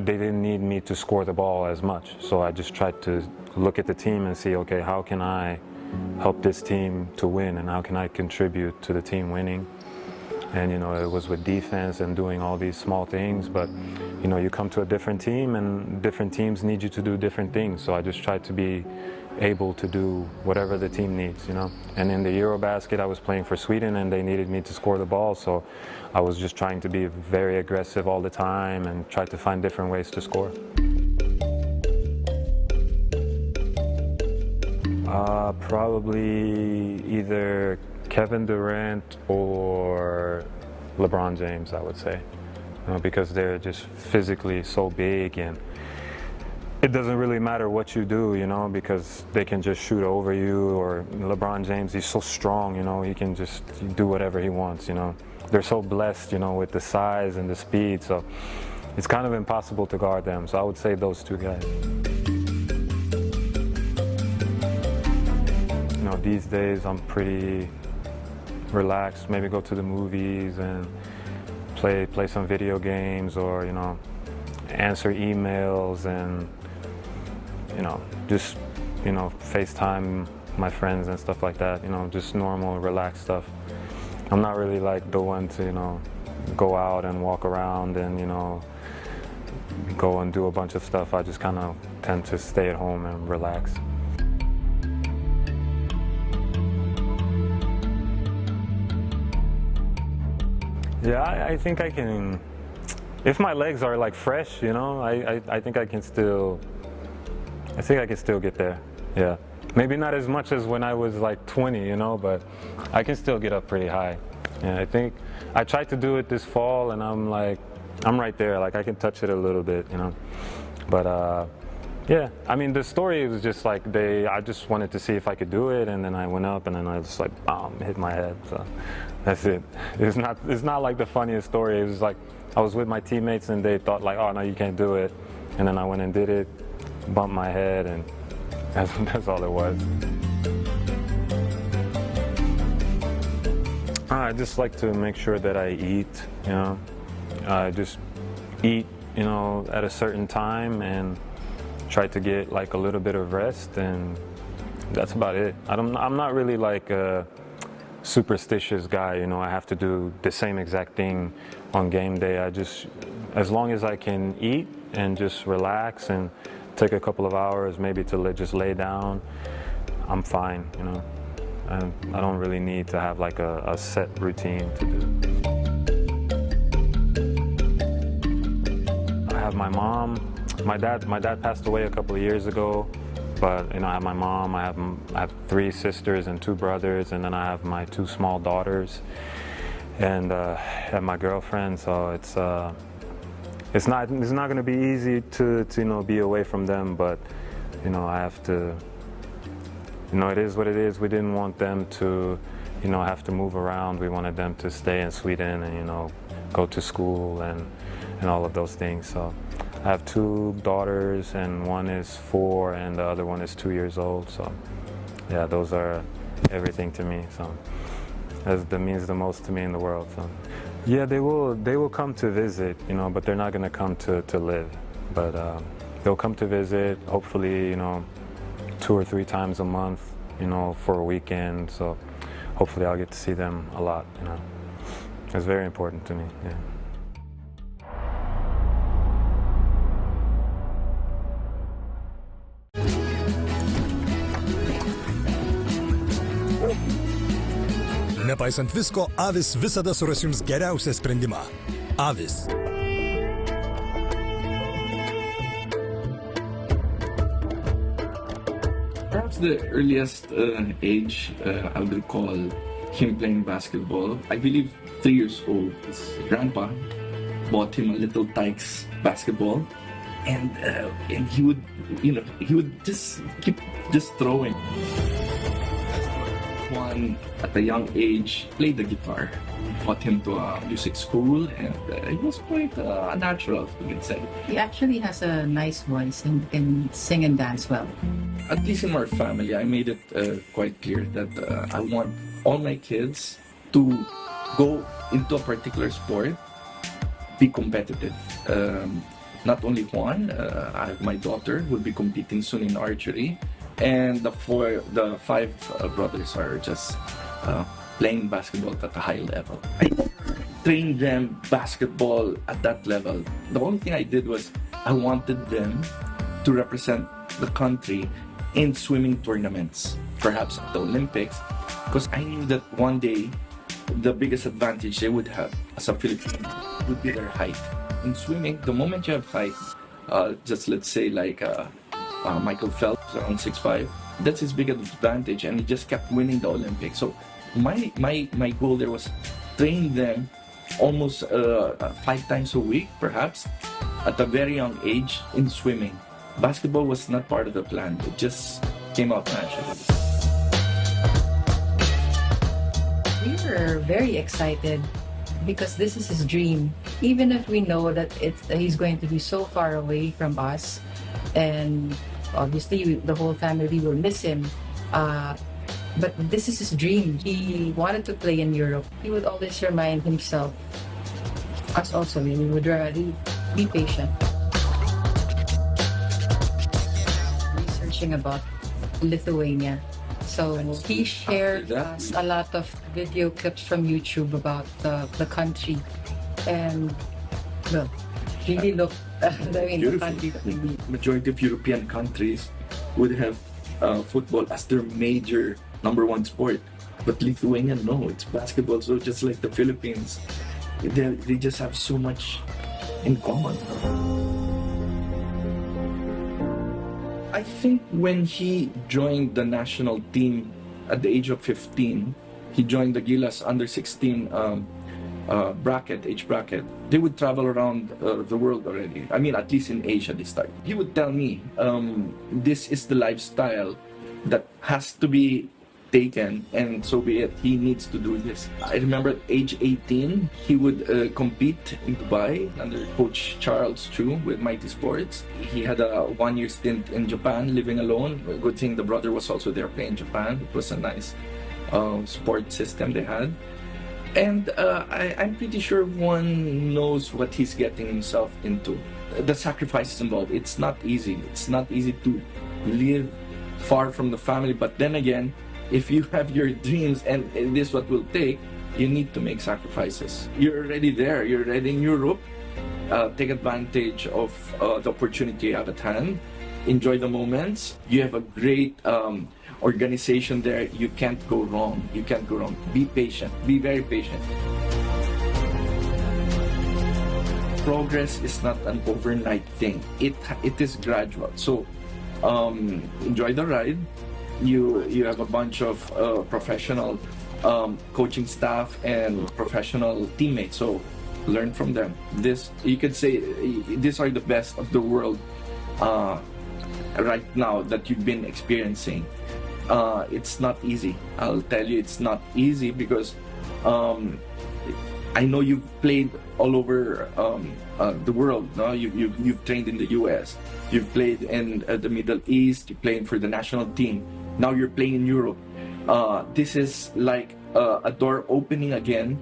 they didn't need me to score the ball as much. So I just tried to look at the team and see, okay, how can I help this team to win, and how can I contribute to the team winning? And, it was with defense and doing all these small things, but, you come to a different team and different teams need you to do different things. So I just tried to be able to do whatever the team needs, And in the Eurobasket, I was playing for Sweden and they needed me to score the ball, so I was just trying to be very aggressive all the time and try to find different ways to score. Probably either Kevin Durant or LeBron James, I would say, because they're just physically so big, and it doesn't really matter what you do, because they can just shoot over you. Or LeBron James, he's so strong, he can just do whatever he wants, They're so blessed, with the size and the speed, so it's kind of impossible to guard them. So I would say those two guys. These days I'm pretty relaxed, maybe go to the movies and play some video games, or, answer emails and, just, FaceTime my friends and stuff like that, just normal, relaxed stuff. I'm not really the one to, go out and walk around and, go and do a bunch of stuff. I just kind of tend to stay at home and relax. Yeah, I think I can, if my legs are fresh, I think I can still get there. Yeah, maybe not as much as when I was 20, but I can still get up pretty high. Yeah, I think I tried to do it this fall, and I'm right there. I can touch it a little bit, But Yeah, I mean, the story was just like I just wanted to see if I could do it, and then I went up, and then I just like, hit my head. So that's it. It's not like the funniest story. It was like I was with my teammates, and they thought like, oh no, you can't do it, and then I went and did it, bumped my head, and that's all it was. I just like to make sure that I eat, you know. I just eat, you know, at a certain time and try to get like a little bit of rest, and that's about it. I'm not really like a superstitious guy, you know. I have to do the same exact thing on game day. I just, as long as I can eat and just relax and take a couple of hours maybe to just lay down, I'm fine, you know. I don't really need to have like a set routine to do. I have my mom. My dad passed away a couple of years ago, but you know, I have my mom. I have 3 sisters and 2 brothers, and then I have my 2 small daughters, and my girlfriend. So it's not going to be easy to you know, be away from them, but you know, I have to. You know, it is what it is. We didn't want them to, you know, have to move around. We wanted them to stay in Sweden and, you know, go to school and all of those things. So I have 2 daughters, and one is 4 and the other one is 2 years old. So yeah, those are everything to me. So that means the most to me in the world. So yeah, they will come to visit, you know, but they're not going to come to live. But they'll come to visit, hopefully, you know, 2 or 3 times a month, you know, for a weekend. So hopefully I'll get to see them a lot, you know. It's very important to me, yeah. Nepaisant visko, Avis visada suras jums geriausią sprendimą. Avis. Perhaps the earliest age I would recall him playing basketball, I believe 3 years old. His grandpa bought him a little Tykes basketball, and he would, you know, just keep throwing. One at a young age played the guitar, brought him to a music school, and it was quite natural, you can say. He actually has a nice voice and can sing and dance well. At least in our family, I made it quite clear that I want all my kids to go into a particular sport, be competitive. Not only one, my daughter will be competing soon in archery, and the 5 brothers are just playing basketball at a high level. I trained them basketball at that level. The only thing I did was I wanted them to represent the country in swimming tournaments, perhaps at the Olympics, because I knew that one day the biggest advantage they would have as a Filipino would be their height. In swimming, the moment you have height, just let's say like Michael Phelps, around 6'5", that's his biggest advantage, and he just kept winning the Olympics. So my goal there was train them almost 5 times a week, perhaps, at a very young age in swimming. Basketball was not part of the plan. It just came out naturally. We were very excited because this is his dream. Even if we know that he's going to be so far away from us, and obviously the whole family will miss him. But this is his dream. He wanted to play in Europe. He would always remind himself, us also, we would really be patient. Researching about Lithuania. So he shared us a lot of video clips from YouTube about the country, and well, really looked the country. The majority of European countries would have football as their major #1 sport, but Lithuania, no, it's basketball. So just like the Philippines, they just have so much in common. I think when he joined the national team at the age of 15, he joined the Gilas under 16 age bracket, they would travel around the world already. I mean, at least in Asia they start. He would tell me, this is the lifestyle that has to be taken, and so be it. He needs to do this. I remember at age 18, he would compete in Dubai under Coach Charles Chu with Mighty Sports. He had a 1-year stint in Japan, living alone. A good thing the brother was also there playing Japan. It was a nice sport system they had. And I'm pretty sure one knows what he's getting himself into. The sacrifices involved, it's not easy. It's not easy to live far from the family, but then again, if you have your dreams and this is what will take, you need to make sacrifices. You're already there, you're already in Europe. Take advantage of the opportunity you have at hand. Enjoy the moments. You have a great organization there. You can't go wrong. You can't go wrong. Be patient. Be very patient. Progress is not an overnight thing. It is gradual. So enjoy the ride. You have a bunch of professional coaching staff and professional teammates. So learn from them. This, you could say, these are the best of the world right now that you've been experiencing. It's not easy. I'll tell you, it's not easy because I know you've played all over the world. No? You've trained in the US. You've played in the Middle East. You played for the national team. Now you're playing in Europe. This is like a door opening again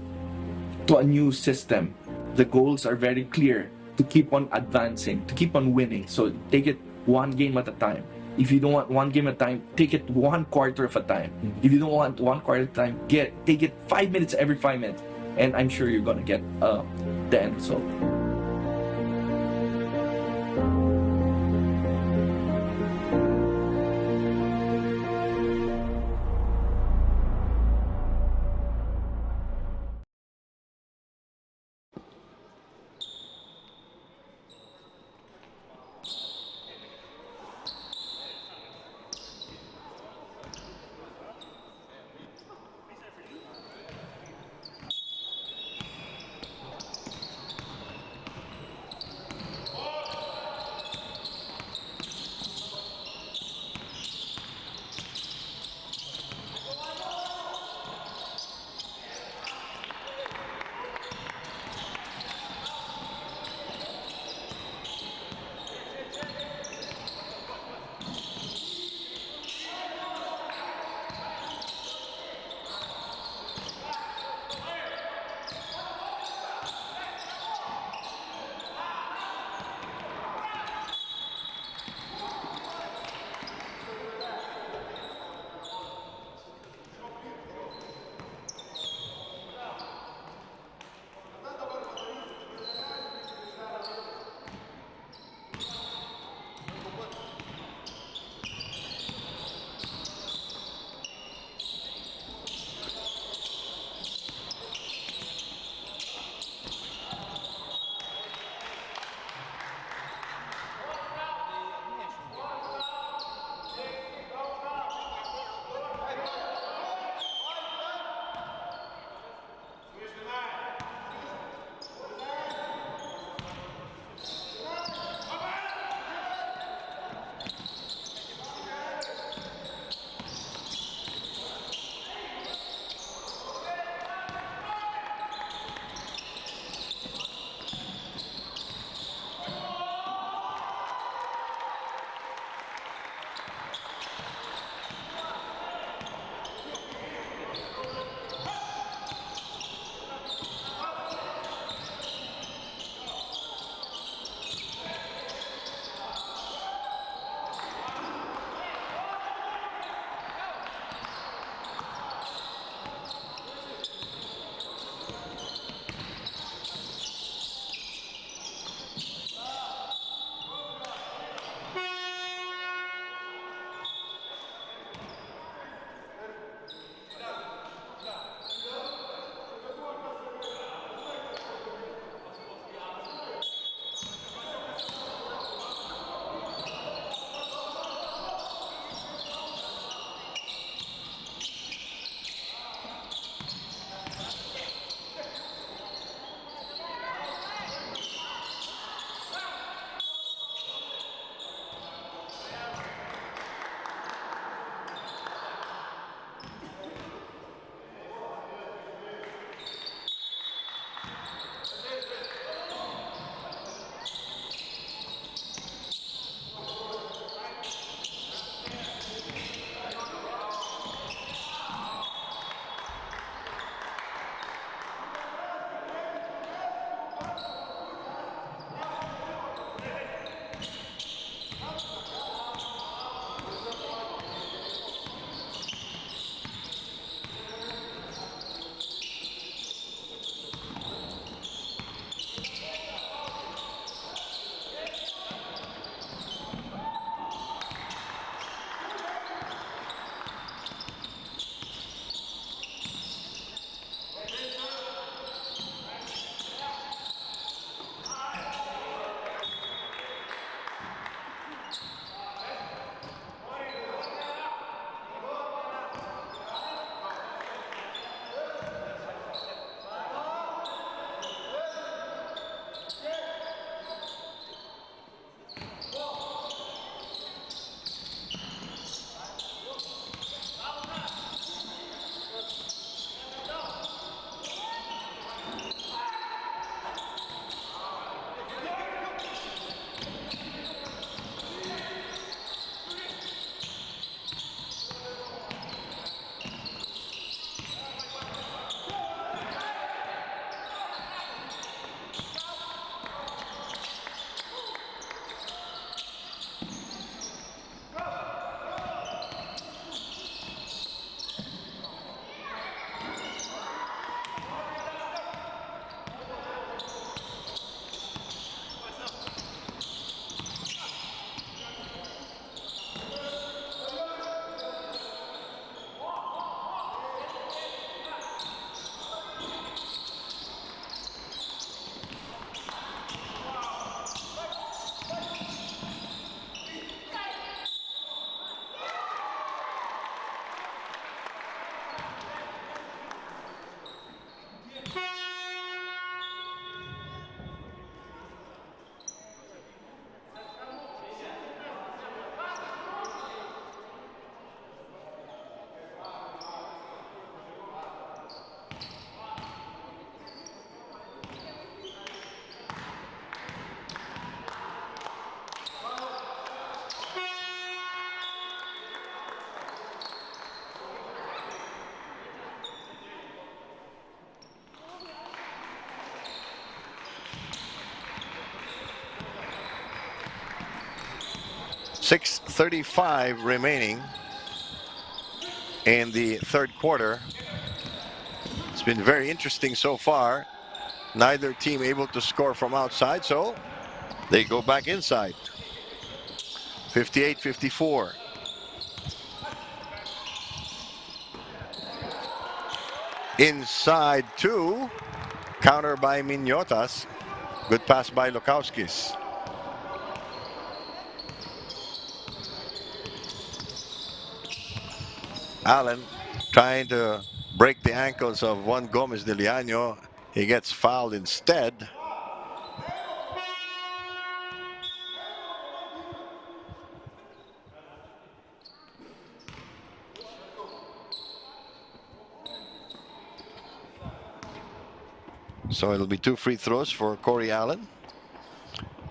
to a new system. The goals are very clear: to keep on advancing, to keep on winning. So take it one game at a time. If you don't want one game at a time, take it 1 quarter of a time. If you don't want 1 quarter at a time, take it 5 minutes every 5 minutes. And I'm sure you're gonna get the end result. 6:35 remaining in the third quarter. It's been very interesting so far. Neither team able to score from outside, so they go back inside. 58-54. Inside two. Counter by Mignotas. Good pass by Lukowskis. Allen trying to break the ankles of Juan Gomez de Leaño. He gets fouled instead. So it'll be 2 free throws for Corey Allen.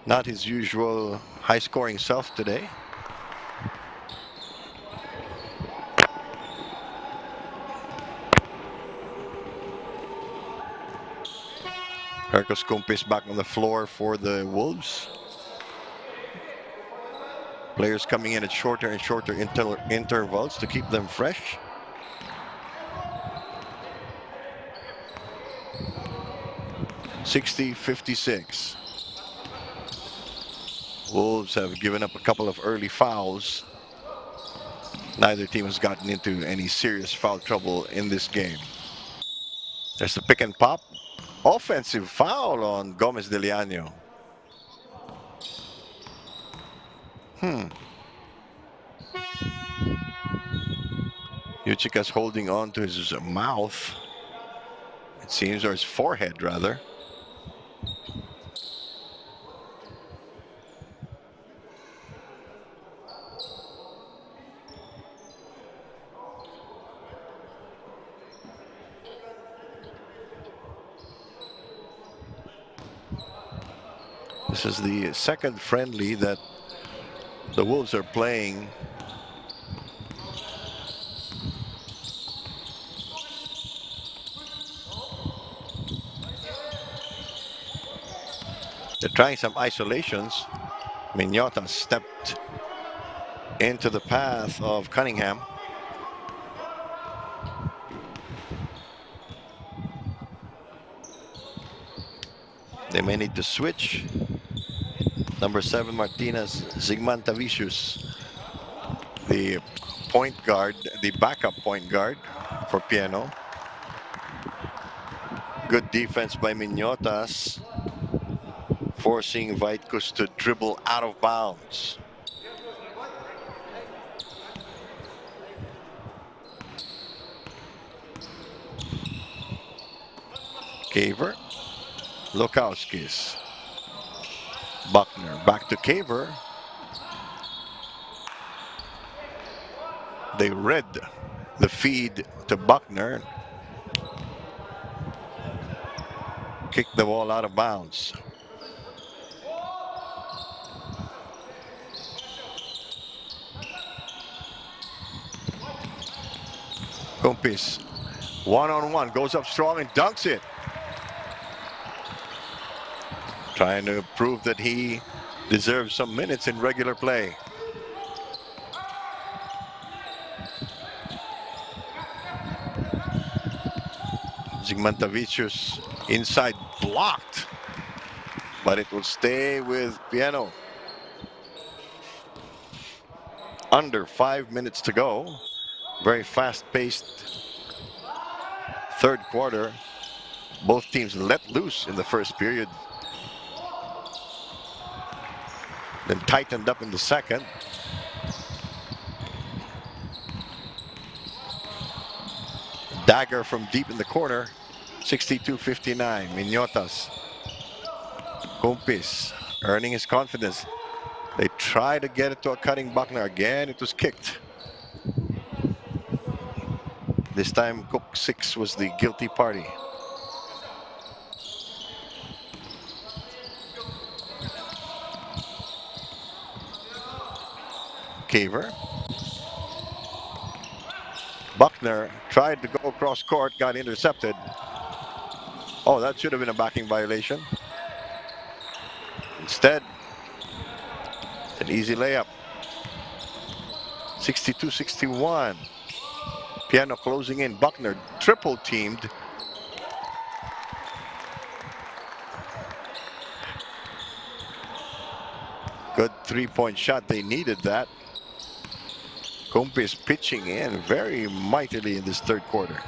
Not his usual high-scoring self today. Hercos Kumpis back on the floor for the Wolves. Players coming in at shorter and shorter intervals to keep them fresh. (60-56). Wolves have given up a couple of early fouls. Neither team has gotten into any serious foul trouble in this game. There's the pick and pop. Offensive foul on Gomez de Leaño. Uchika's holding on to his mouth, it seems, or his forehead rather. This is the second friendly that the Wolves are playing. They're trying some isolations. Mignotas stepped into the path of Cunningham. They may need to switch. Number 7 Martinez, Zigmantavicius, the point guard, the backup point guard for Pieno. Good defense by Mignotas, forcing Vaitkus to dribble out of bounds. Caver, Lukowskis, Buckner back to Caver. They read the feed to Buckner. Kick the ball out of bounds. Kumpis, one-on-one, goes up strong and dunks it. Trying to prove that he deserves some minutes in regular play. Zigmantavicius inside, blocked, but it will stay with Pieno. Under 5 minutes to go. Very fast-paced third quarter. Both teams let loose in the first period, then tightened up in the second. Dagger from deep in the corner. 62-59. Mignotas. Kumpis earning his confidence. They try to get it to a cutting Buckner. Again, it was kicked. This time, Cook 6 was the guilty party. Caver. Buckner tried to go across court, got intercepted. Oh, that should have been a backing violation. Instead, an easy layup. 62-61. Pieno closing in. Buckner triple teamed. Good three-point shot. They needed that. Kumpis pitching in very mightily in this third quarter.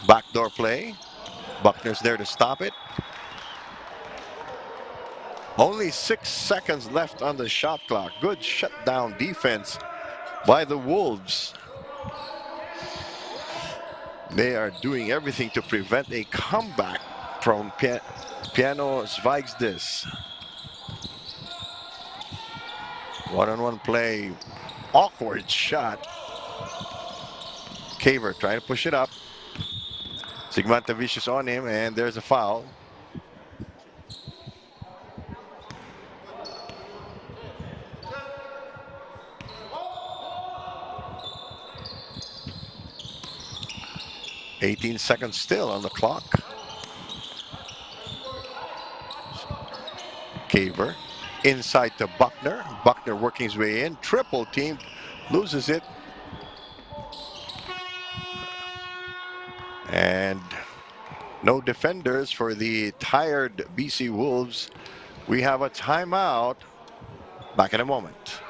Backdoor play. Buckner's there to stop it. Only 6 seconds left on the shot clock. Good shutdown defense by the Wolves. They are doing everything to prevent a comeback from Pieno Žvaigždės. One-on-one play. Awkward shot. Caver trying to push it up. Sigmantovic is on him, and there's a foul. $18 seconds still on the clock. Caver inside to Buckner. Buckner working his way in. Triple team. Loses it. And no defenders for the tired BC Wolves. We have a timeout. Back in a moment.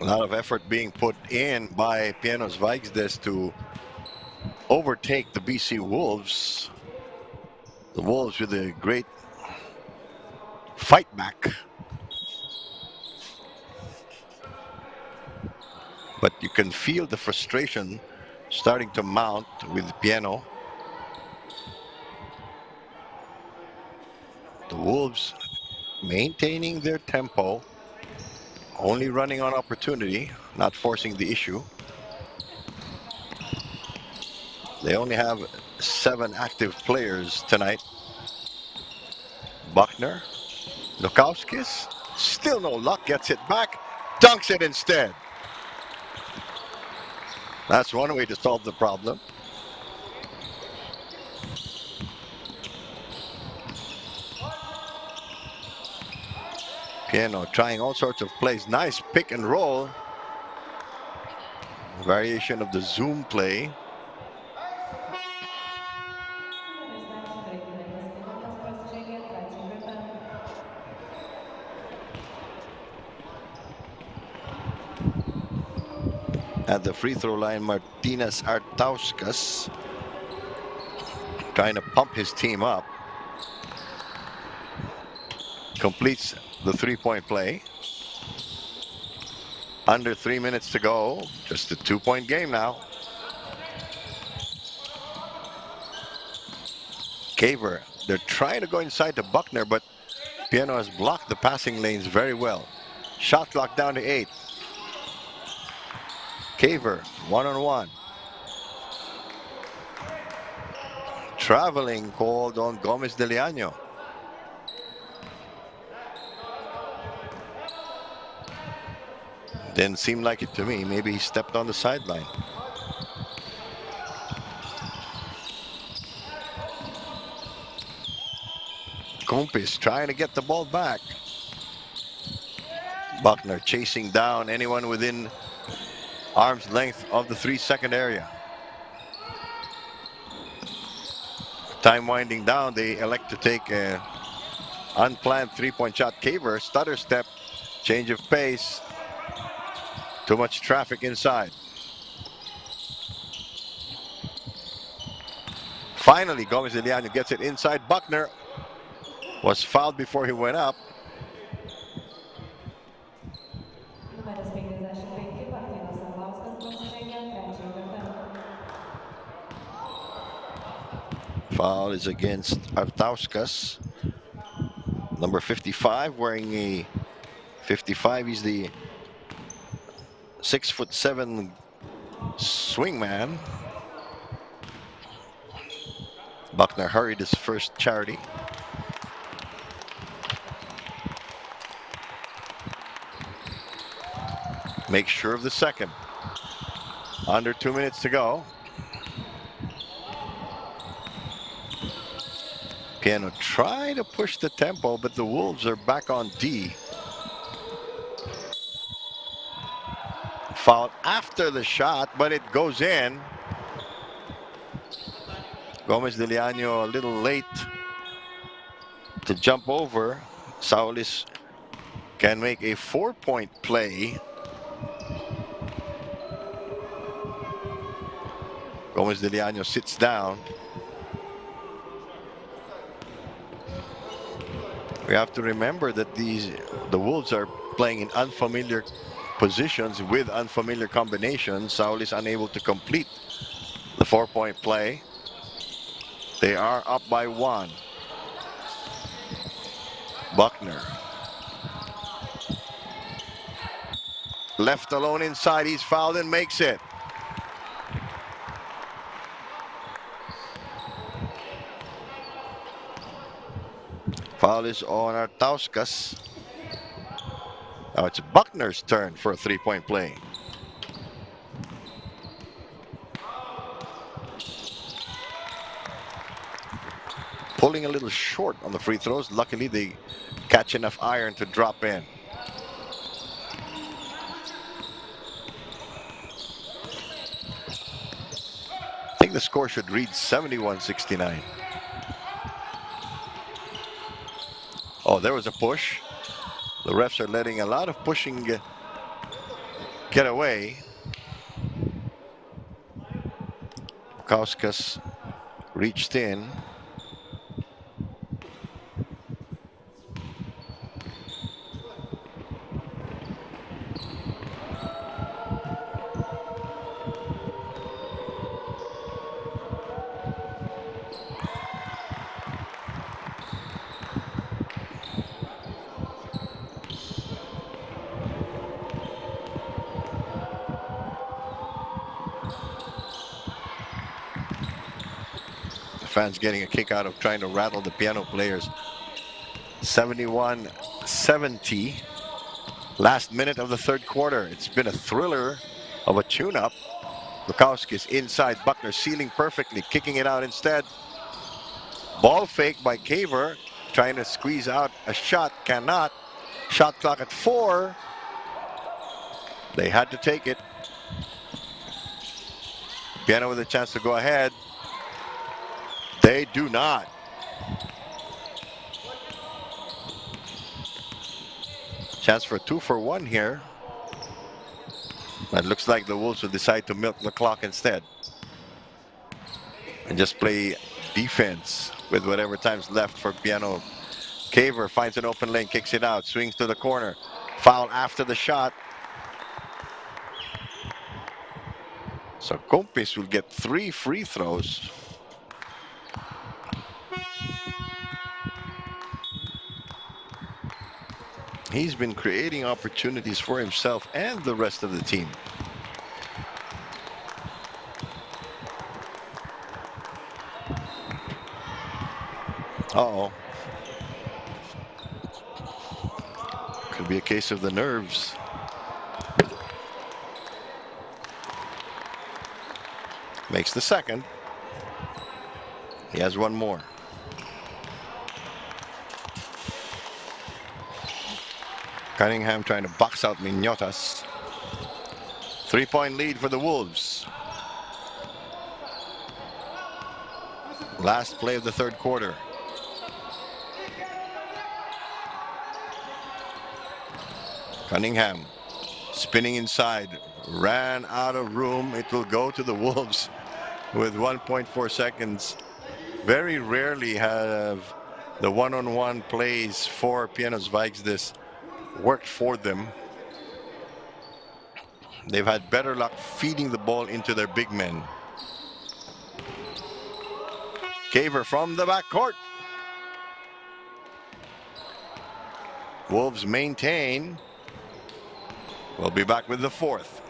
A lot of effort being put in by Pieno Žvaigždės to overtake the BC Wolves. The Wolves with a great fight back. But you can feel the frustration starting to mount with Pieno. The Wolves maintaining their tempo. Only running on opportunity, not forcing the issue. They only have 7 active players tonight. Buckner, Lukauskis, still no luck, gets it back, dunks it instead. That's one way to solve the problem. Pieno trying all sorts of plays. Nice pick and roll. Variation of the zoom play. At the free throw line, Martinez Artauskas trying to pump his team up. Completes the three-point play. Under 3 minutes to go. Just a 2-point game now. Caver, they're trying to go inside to Buckner, but Pieno has blocked the passing lanes very well. Shot clock down to 8. Caver, one-on-one. Traveling called on Gomez de Leano. Didn't seem like it to me. Maybe he stepped on the sideline. Kumpis trying to get the ball back. Buckner chasing down anyone within arm's length of the 3-second area. Time winding down, they elect to take a Unplanned three-point shot. Caver, stutter step, change of pace. Too much traffic inside. Finally, Gomez de Leano gets it inside. Buckner was fouled before he went up. Foul is against Artauskas. Number 55, wearing a 55. He's the 6'7" swingman. Buckner hurried his first charity. Make sure of the second. Under 2 minutes to go. Pieno try to push the tempo, but the Wolves are back on D. Foul after the shot, but it goes in. Gomez de Leano a little late to jump over. Saulis can make a 4-point play. Gomez de Leano sits down. We have to remember that the Wolves are playing in unfamiliar positions with unfamiliar combinations. Saulis unable to complete the 4-point play. They are up by 1. Buckner. Left alone inside. He's fouled and makes it. Foul is on Artauskas. Now it's Buckner's turn for a 3-point play. Pulling a little short on the free throws. Luckily, they catch enough iron to drop in. I think the score should read 71-69. Oh, there was a push. The refs are letting a lot of pushing get away. Kauskas reached in. Fans getting a kick out of trying to rattle the Pieno players. 71-70. Last minute of the third quarter. It's been a thriller of a tune-up. Bukowski's inside. Buckner sealing perfectly, kicking it out instead. Ball fake by Caver, trying to squeeze out a shot, cannot. Shot clock at 4. They had to take it. Pieno with a chance to go ahead. They do not. Chance for 2 for 1 here. It looks like the Wolves will decide to milk the clock instead and just play defense with whatever time's left for Pieno. Caver finds an open lane, kicks it out, swings to the corner. Foul after the shot. So Compis will get 3 free throws. He's been creating opportunities for himself and the rest of the team. Uh-oh. Could be a case of the nerves. Makes the second. He has 1 more. Cunningham trying to box out Minotas. 3-point lead for the Wolves. Last play of the third quarter. Cunningham spinning inside, ran out of room. It will go to the Wolves with 1.4 seconds. Very rarely have the one-on-one plays for Pieno Žvaigždės worked for them. They've had better luck feeding the ball into their big men. Caver from the backcourt. Wolves maintain. We'll be back with the fourth.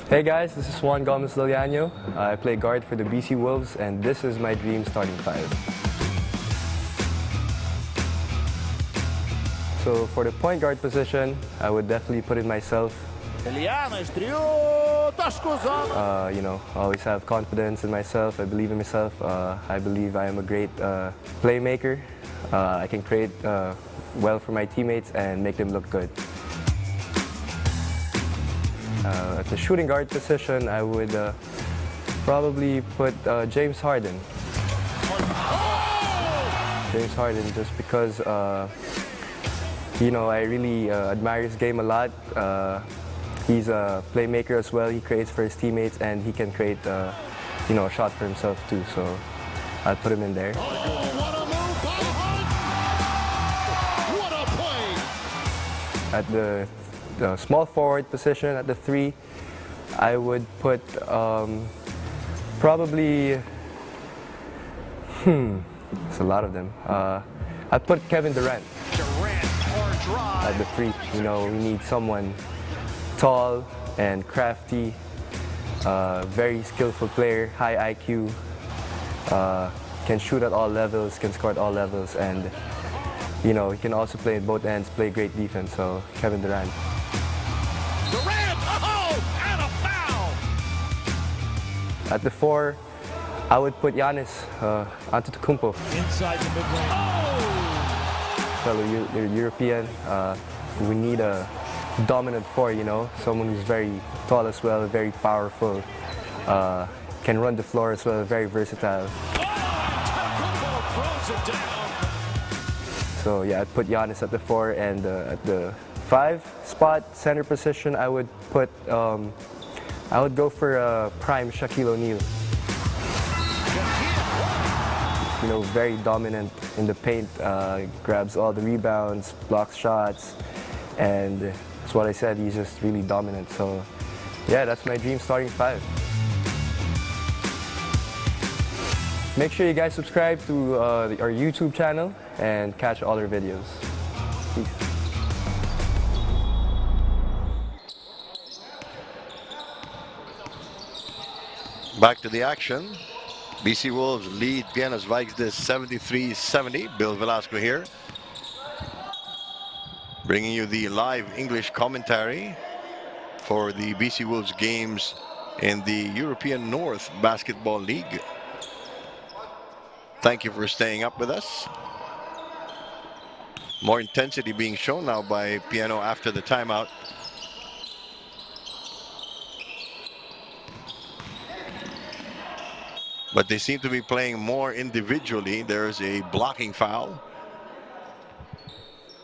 Hey guys, this is Juan Gomez Liliano. I play guard for the BC Wolves, and this is my dream starting five. So for the point guard position, I would definitely put in myself. You know, always have confidence in myself. I believe in myself. I believe I am a great playmaker. I can create well for my teammates and make them look good. At the shooting guard position, I would probably put James Harden. James Harden, just because you know, I really admire his game a lot. He's a playmaker as well. He creates for his teammates, and he can create, you know, a shot for himself too. So I'd put him in there. At the small forward position, at the 3, I would put probably, it's a lot of them. I'd put Kevin Durant at the 3. You know, we need someone tall and crafty, very skillful player, high IQ, can shoot at all levels, can score at all levels, and you know, he can also play at both ends, play great defense. So Kevin Durant. And a foul! At the 4, I would put Giannis Antetokounmpo. Inside the mid-range. Fellow European. We need a dominant 4, you know, someone who's very tall as well, very powerful, can run the floor as well, very versatile. So yeah, I'd put Giannis at the 4, and at the 5 spot, center position, I would put, I would go for prime Shaquille O'Neal. You know, very dominant in the paint, grabs all the rebounds, blocks shots, and that's what I said, he's just really dominant. So yeah, that's my dream starting 5. Make sure you guys subscribe to our YouTube channel and catch all our videos. Peace. Back to the action. BC Wolves lead Pieno Žvaigždės 73-70. Bill Velasco here, bringing you the live English commentary for the BC Wolves games in the European North Basketball League. Thank you for staying up with us. More intensity being shown now by Pieno after the timeout. But they seem to be playing more individually. There's a blocking foul.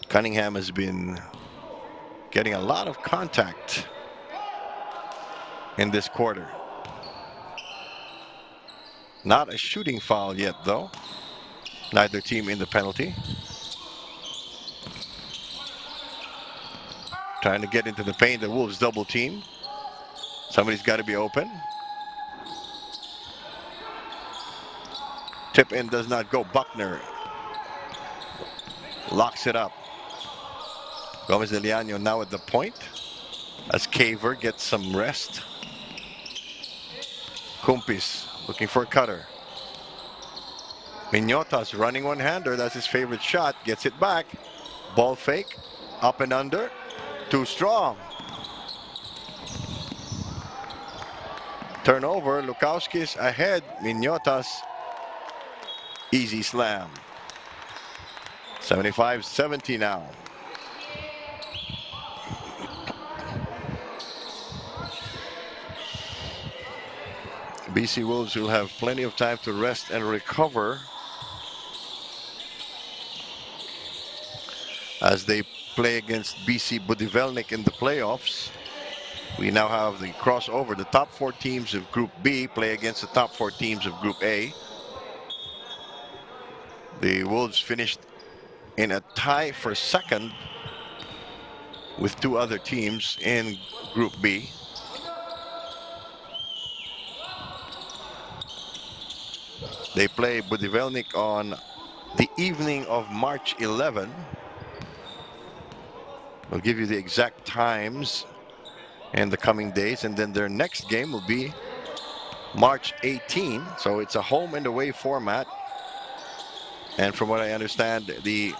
Cunningham has been getting a lot of contact in this quarter. Not a shooting foul yet, though. Neither team in the penalty. Trying to get into the paint. The Wolves double team. Somebody's got to be open. Tip in does not go. Buckner locks it up. Gomez Liliano now at the point as Caver gets some rest. Kumpis looking for a cutter. Mignotas running one-hander. That's his favorite shot. Gets it back. Ball fake. Up and under. Too strong. Turnover. Lukowski's ahead. Mignotas. Easy slam. 75-70 now. BC Wolves will have plenty of time to rest and recover as they play against BC Budivelnyk in the playoffs. We now have the crossover. The top 4 teams of Group B play against the top 4 teams of Group A. The Wolves finished in a tie for second with 2 other teams in Group B. They play Budivelnyk on the evening of March 11. We'll give you the exact times in the coming days, and then their next game will be March 18. So it's a home and away format. And from what I understand, the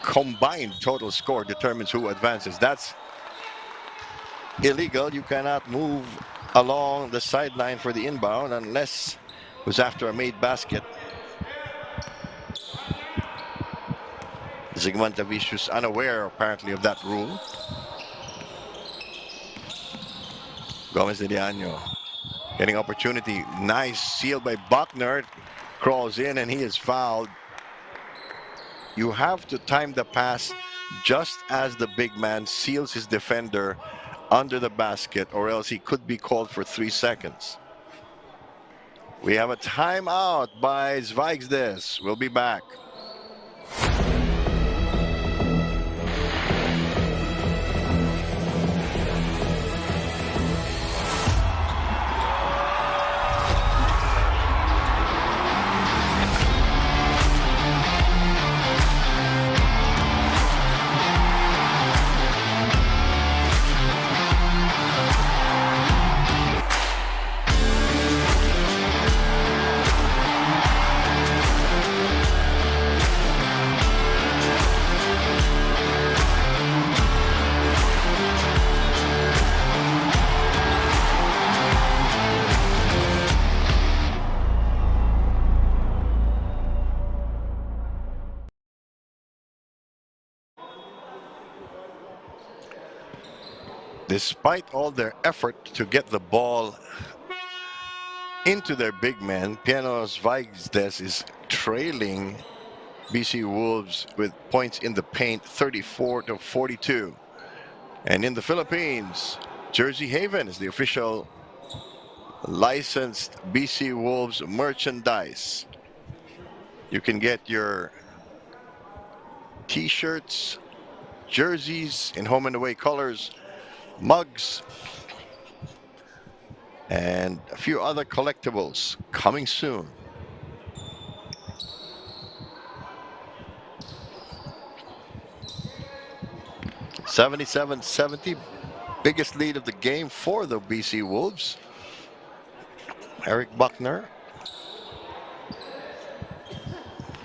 combined total score determines who advances. That's illegal. You cannot move along the sideline for the inbound unless it was after a made basket. Zigmantavicius unaware apparently of that rule. Gomez de Diano getting opportunity. Nice seal by Buckner. Crawls in and he is fouled. You have to time the pass just as the big man seals his defender under the basket, or else he could be called for 3 seconds. We have a timeout by Zvaigzdes. We'll be back. Despite all their effort to get the ball into their big man, Pieno Žvaigždės is trailing BC Wolves with points in the paint, 34-42. And in the Philippines, Jersey Haven is the official licensed BC Wolves merchandise. You can get your t-shirts, jerseys in home and away colors, mugs, and a few other collectibles coming soon. (77-70), biggest lead of the game for the BC Wolves. Eric Buckner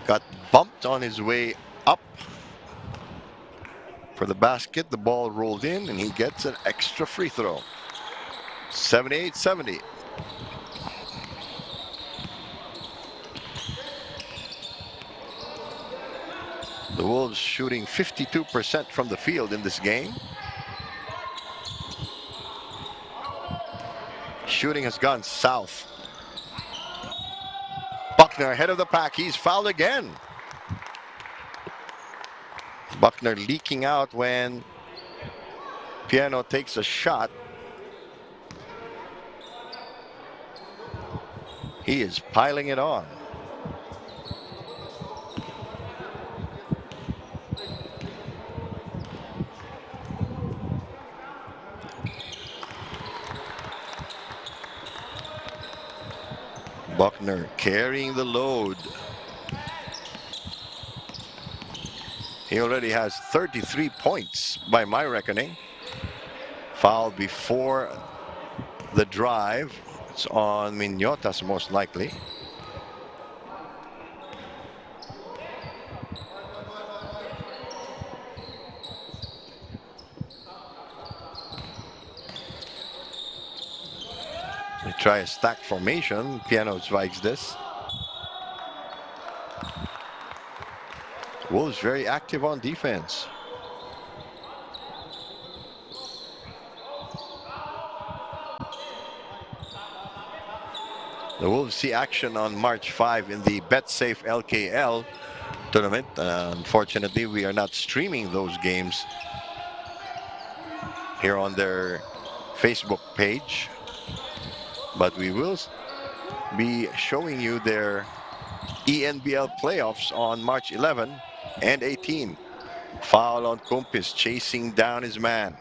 got bumped on his way up for the basket. The ball rolled in and he gets an extra free throw. 78-70. The Wolves shooting 52% from the field in this game. Shooting has gone south. Buckner ahead of the pack. He's fouled again. Buckner leaking out when Pieno takes a shot. He is piling it on. Buckner carrying the load. He already has 33 points by my reckoning. Foul before the drive. It's on Minotas most likely. They try a stack formation. Pieno Žvaigždės. Wolves very active on defense. The Wolves see action on March 5 in the BetSafe LKL tournament. Unfortunately, we are not streaming those games here on their Facebook page, but we will be showing you their ENBL playoffs on March 11 and 18. Foul on Kumpis, chasing down his man.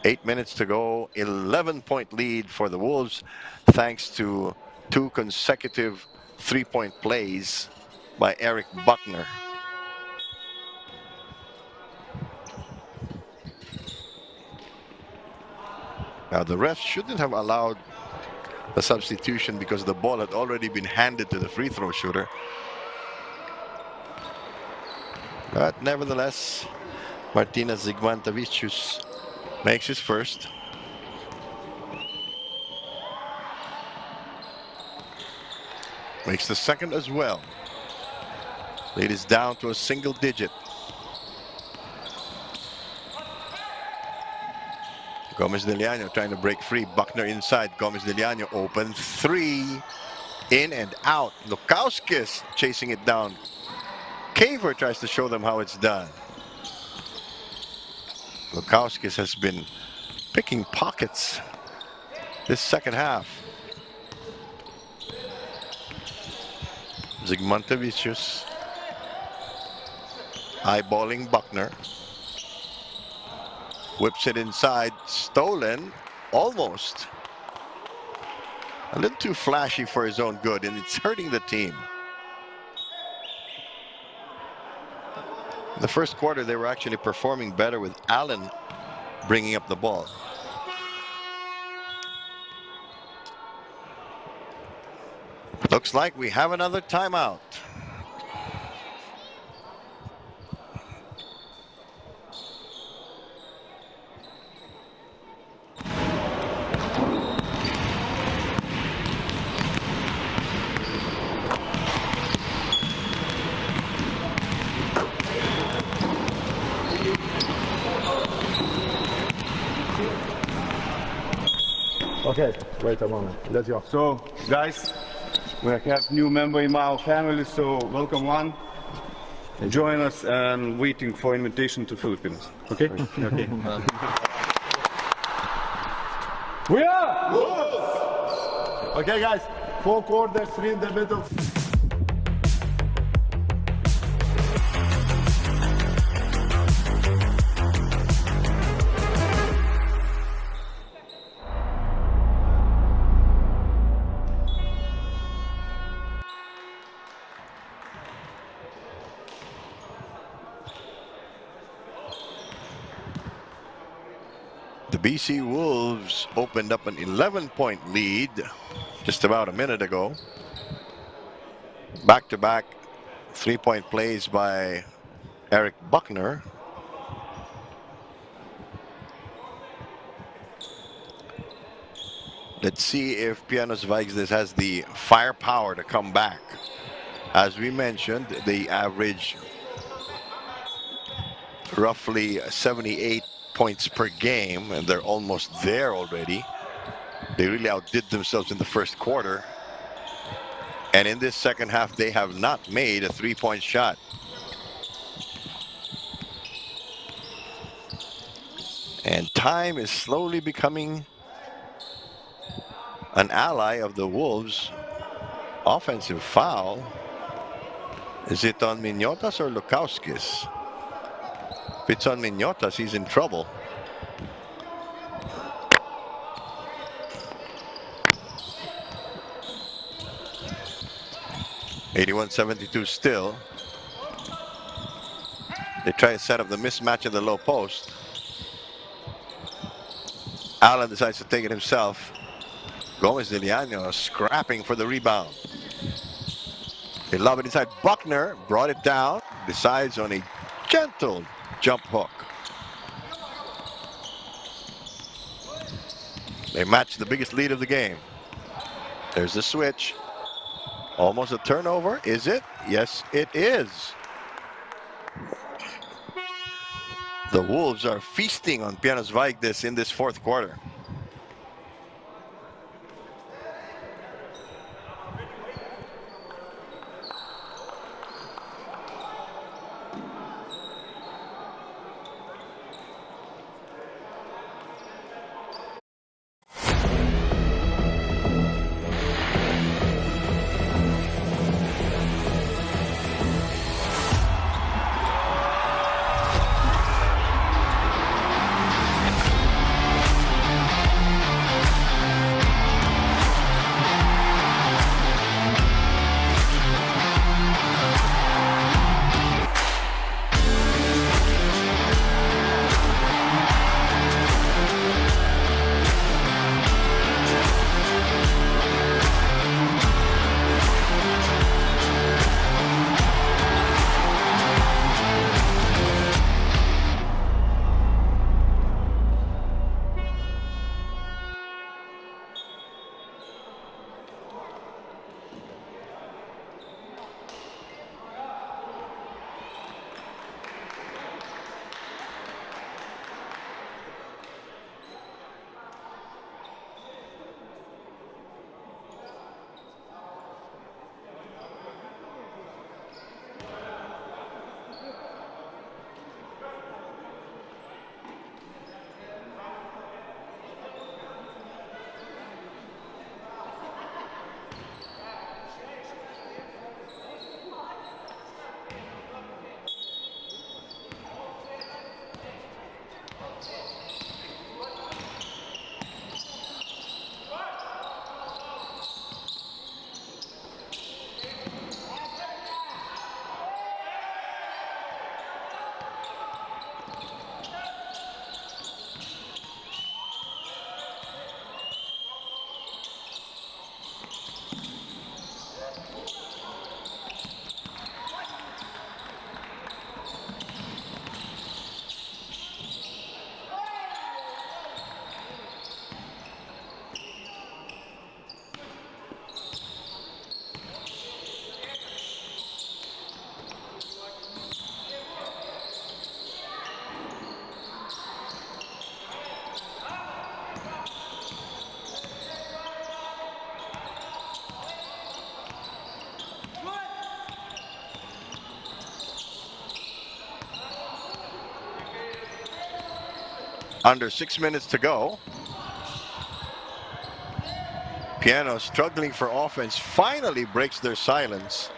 8 minutes to go, 11-point lead for the Wolves, thanks to 2 consecutive 3-point plays by Eric Buckner. Now the refs shouldn't have allowed the substitution because the ball had already been handed to the free throw shooter. But nevertheless, Martinez Zigmantavicius makes his first. Makes the second as well. Lead is down to a single digit. Gomez Deliano trying to break free. Buckner inside. Gomez Deliano open. 3. In and out. Lukauskis chasing it down. Caver tries to show them how it's done. Lukauskis has been picking pockets this second half. Zigmantavicius eyeballing Buckner. Whips it inside. Stolen. Almost. A little too flashy for his own good, and it's hurting the team. In the first quarter, they were actually performing better with Allen bringing up the ball. Looks like we have another timeout. Okay, wait a moment. Let's go. So, guys, we have new member in our family, so welcome one. Join us and waiting for invitation to Philippines. Okay? Okay. We are! Okay, guys, 4 quarters, 3 in the middle. The BC Wolves opened up an 11-point lead just about a minute ago. Back-to-back 3-point plays by Eric Buckner. Let's see if Pieno Žvaigždės has the firepower to come back. As we mentioned, they average roughly 78 points per game, and they're almost there already. They really outdid themselves in the first quarter. And in this second half, they have not made a 3-point shot. And time is slowly becoming an ally of the Wolves. Offensive foul. Is it on Mignotas or Lukauskis? If it's on Mignotas, he's in trouble. (81-72) still. They try to set up the mismatch in the low post. Allen decides to take it himself. Gomez Deliano scrapping for the rebound. They lob it inside. Buckner brought it down. Decides on a gentle jump hook. They match the biggest lead of the game. There's the switch. Almost a turnover. Is it? Yes, it is. The Wolves are feasting on Pieno Žvaigždės in this fourth quarter. Under 6 minutes to go. Pieno struggling for offense finally breaks their silence.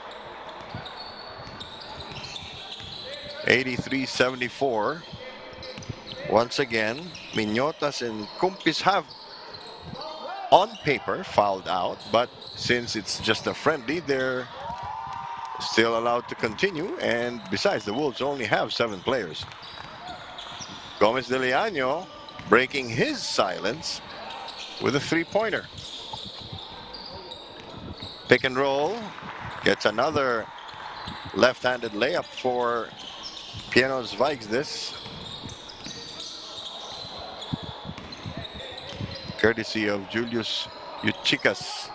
83-74. Once again, Miñotas and Kumpis have on paper fouled out, but since it's just a friendly, they're still allowed to continue. And besides, the Wolves only have 7 players. Gomez de Leaño breaking his silence with a 3-pointer. Pick and roll, gets another left-handed layup for Pieno Žvaigždės, courtesy of Julius Uchikas.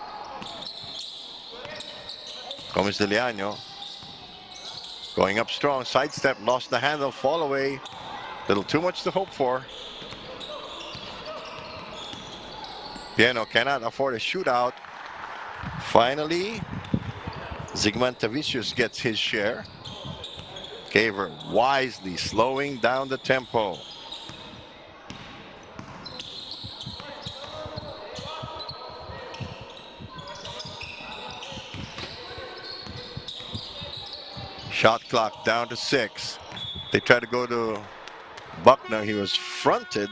Gomez de Leaño going up strong, sidestep, lost the handle, fall away. Little too much to hope for. Pieno cannot afford a shootout. Finally, Zigmantavicius gets his share. Caver wisely slowing down the tempo. Shot clock down to 6. They try to go to Buckner. He was fronted.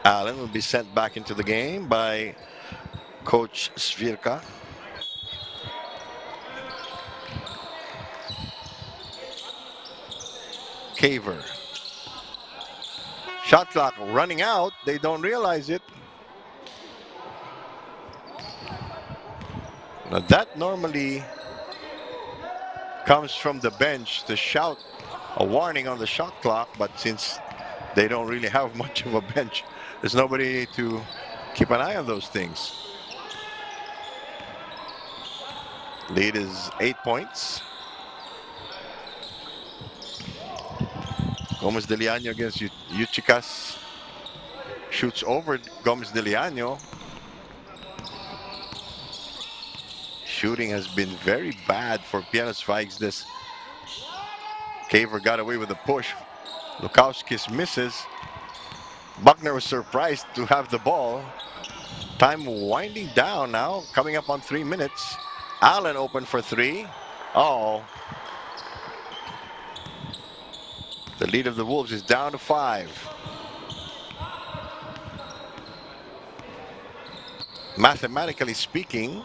Allen will be sent back into the game by Coach Svirka. Caver. Shot clock running out. They don't realize it. Now that normally comes from the bench to shout a warning on the shot clock, but since they don't really have much of a bench, there's nobody to keep an eye on those things. Lead is 8 points. Gomez de Leaño against Uchikas. Shoots over Gomez de Leaño. Shooting has been very bad for Pieno Žvaigždės. Caver got away with a push. Lukauskis misses. Buckner was surprised to have the ball. Time winding down now, coming up on 3 minutes. Allen open for 3. Oh. The lead of the Wolves is down to 5. Mathematically speaking,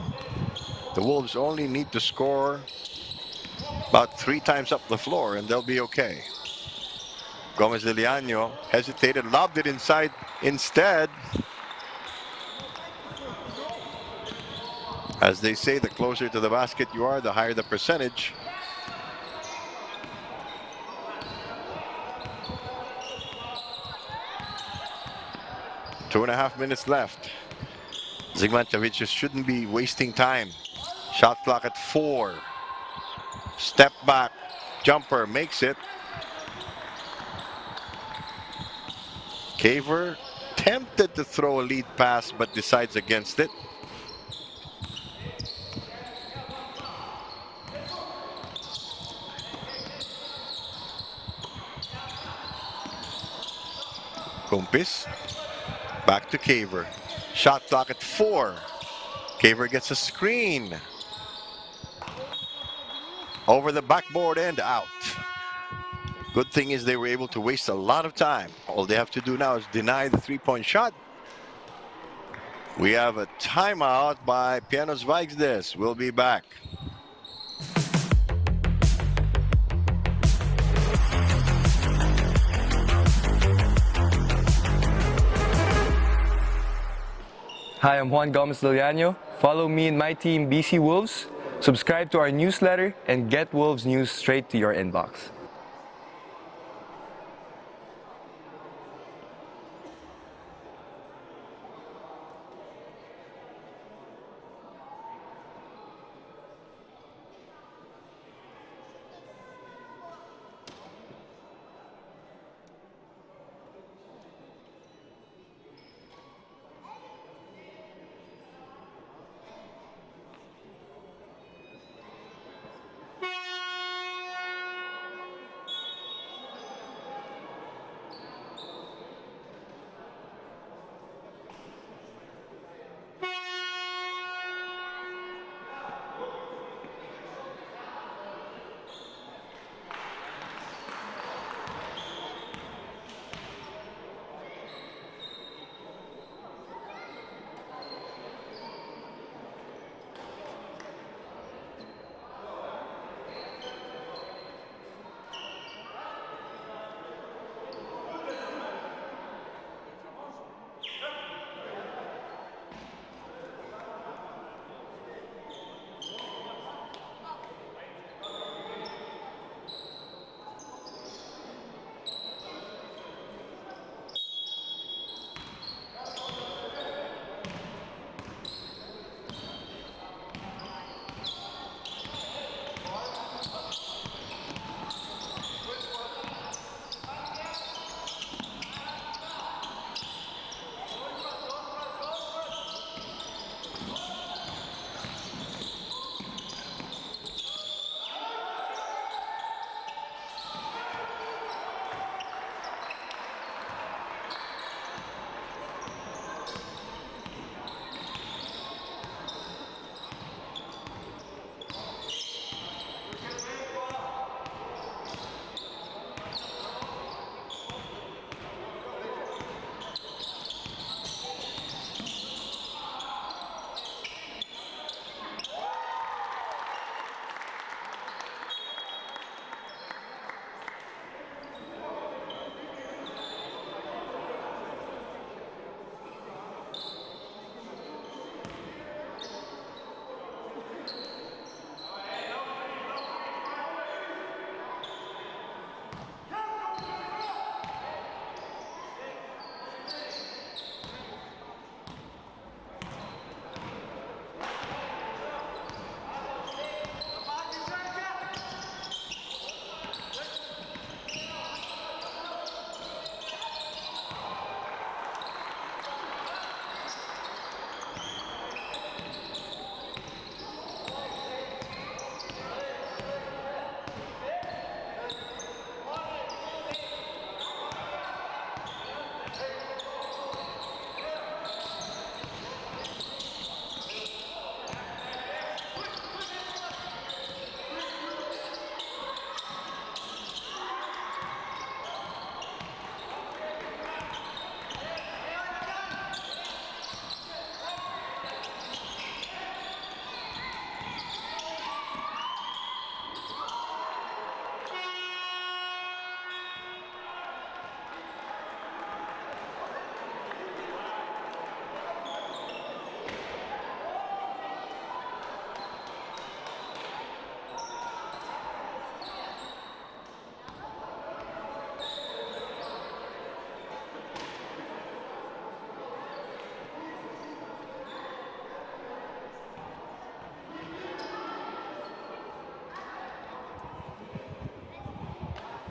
the Wolves only need to score about 3 times up the floor and they'll be okay. Gomez de Leaño hesitated, lobbed it inside instead. As they say, the closer to the basket you are, the higher the percentage. Two and a half minutes left. Zigmantavicius shouldn't be wasting time. Shot clock at 4. Step back, jumper, makes it. Caver tempted to throw a lead pass, but decides against it. Kumpis, back to Caver. Shot clock at 4. Caver gets a screen. Over the backboard and out. Good thing is they were able to waste a lot of time. All they have to do now is deny the 3-point shot. We have a timeout by Pieno Žvaigždės. We'll be back. Hi, I'm Juan Gomez de Leaño. Follow me and my team, BC Wolves. Subscribe to our newsletter and get Wolves news straight to your inbox.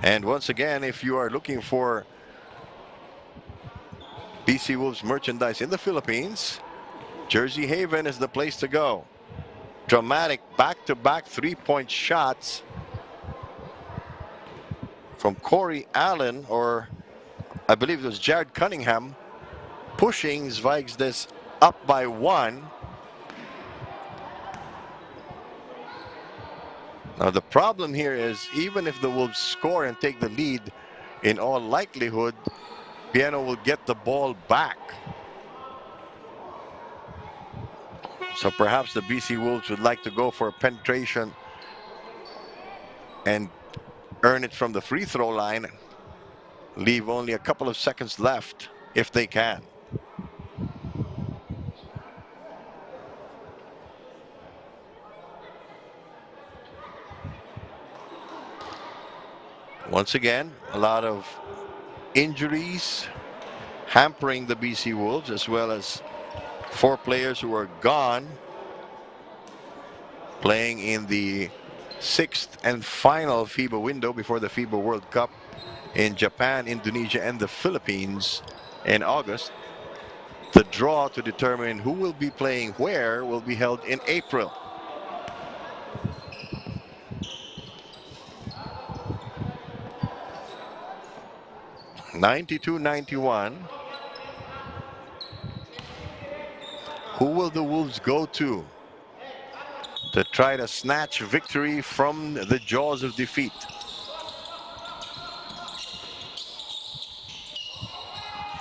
And once again, if you are looking for BC Wolves merchandise in the Philippines, Jersey Haven is the place to go. Dramatic back-to-back three-point shots from Corey Allen, or I believe it was Jared Cunningham, pushing Zvaigzdes up by 1. Now the problem here is, even if the Wolves score and take the lead, in all likelihood, Pieno will get the ball back. So perhaps the BC Wolves would like to go for a penetration and earn it from the free throw line. Leave only a couple of seconds left if they can. Once again, a lot of injuries hampering the BC Wolves, as well as 4 players who are gone, playing in the 6th and final FIBA window before the FIBA World Cup in Japan, Indonesia, and the Philippines in August. The draw to determine who will be playing where will be held in April. (92-91). Who will the Wolves go to try to snatch victory from the jaws of defeat?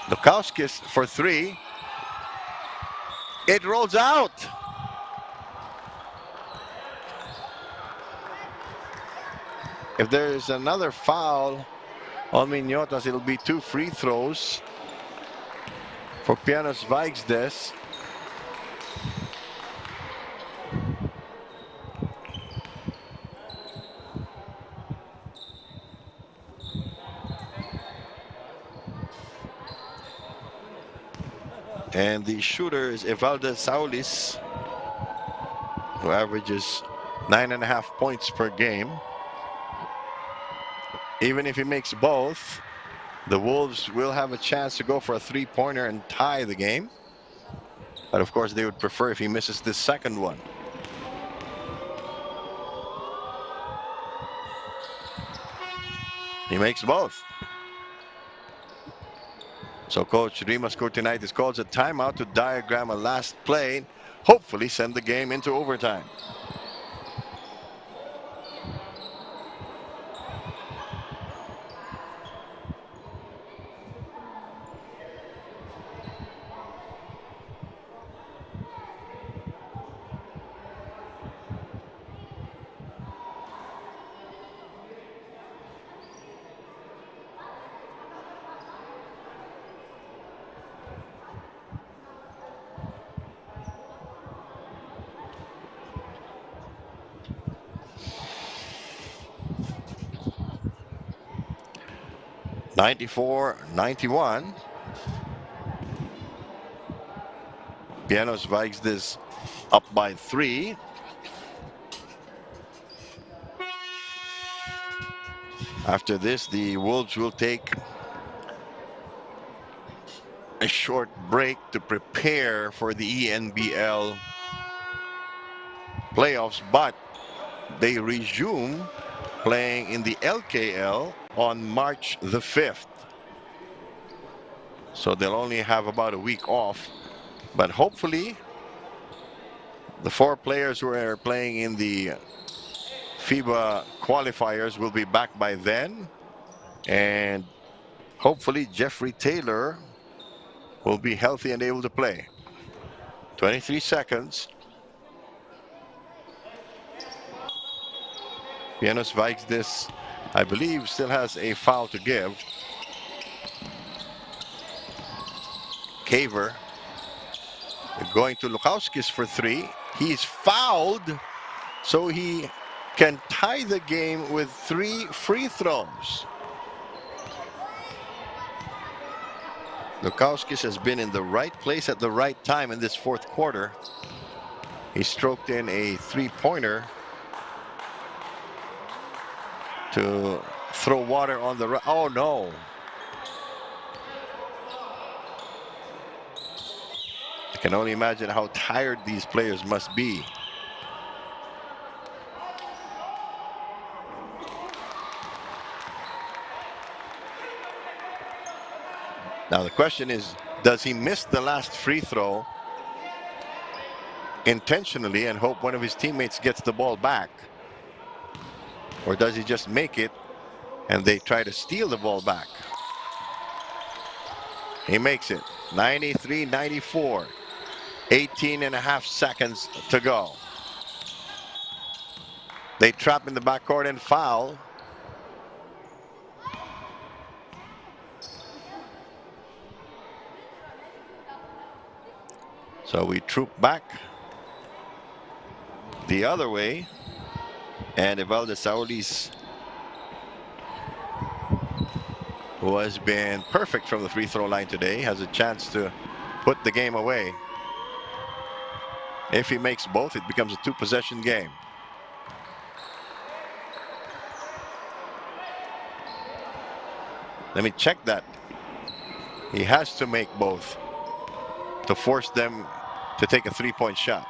Lukauskis for 3. It rolls out. If there is another foul on Mignotas, it'll be 2 free throws for Pieno Žvaigždės. And the shooter is Evalda Saulis, who averages 9.5 points per game. Even if he makes both, the Wolves will have a chance to go for a 3-pointer and tie the game. But of course, they would prefer if he misses this second one. He makes both. So Coach Rimas Kurtinaitis calls a timeout to diagram a last play, hopefully send the game into overtime. (94-91). Pieno Žvaigždės up by 3. After this, the Wolves will take a short break to prepare for the ENBL playoffs, but they resume playing in the LKL on March the 5th. So they'll only have about a week off, but hopefully the 4 players who are playing in the FIBA qualifiers will be back by then, and hopefully Jeffrey Taylor will be healthy and able to play. 23 seconds. Pieno Žvaigždės, I believe, still has a foul to give. Caver going to Lukauskis for 3. He's fouled, so he can tie the game with 3 free throws. Lukauskis has been in the right place at the right time in this 4th quarter. He stroked in a 3-pointer to throw water on the... Oh, no. I can only imagine how tired these players must be. Now the question is, does he miss the last free throw intentionally and hope one of his teammates gets the ball back? Or does he just make it and they try to steal the ball back? He makes it. 93-94. 18.5 seconds to go. They trap in the backcourt and foul. So we troop back the other way. And Evaldo Saulis, who has been perfect from the free throw line today, has a chance to put the game away. If he makes both, it becomes a two-possession game. Let me check that. He has to make both to force them to take a three-point shot.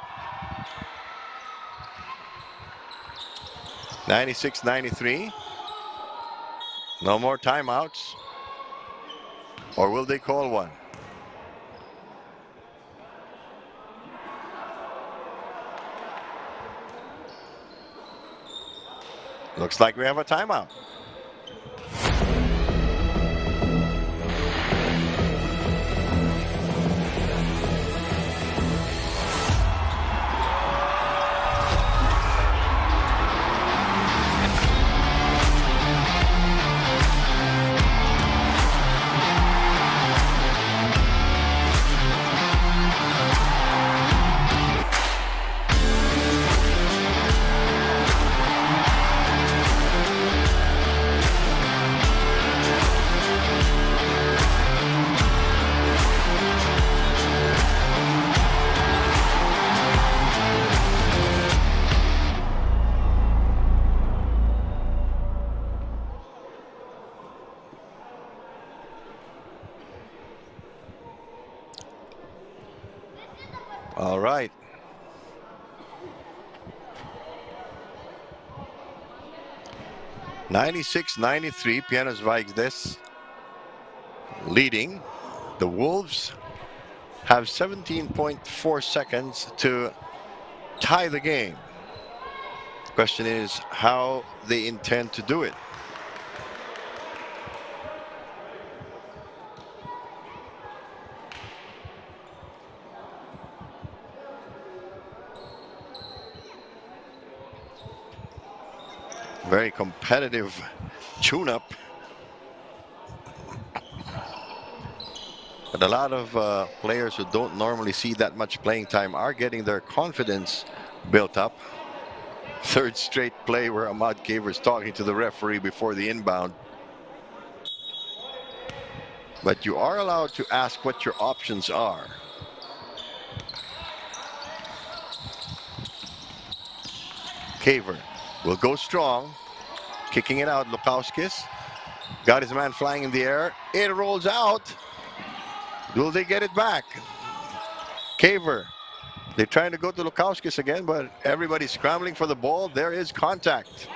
96-93. No more timeouts. Or will they call one? Looks like we have a timeout. All right. (96-93), Pieno Žvaigždės leading. The Wolves have 17.4 seconds to tie the game. The question is how they intend to do it. Very competitive tune-up. But a lot of players who don't normally see that much playing time are getting their confidence built up. Third straight play where Ahmad Kaver is talking to the referee before the inbound. But you are allowed to ask what your options are. Kaver will go strong, kicking it out. Lukauskis got his man flying in the air. It rolls out. Will they get it back? Kaver, they're trying to go to Lukauskis again, but everybody's scrambling for the ball. There is contact.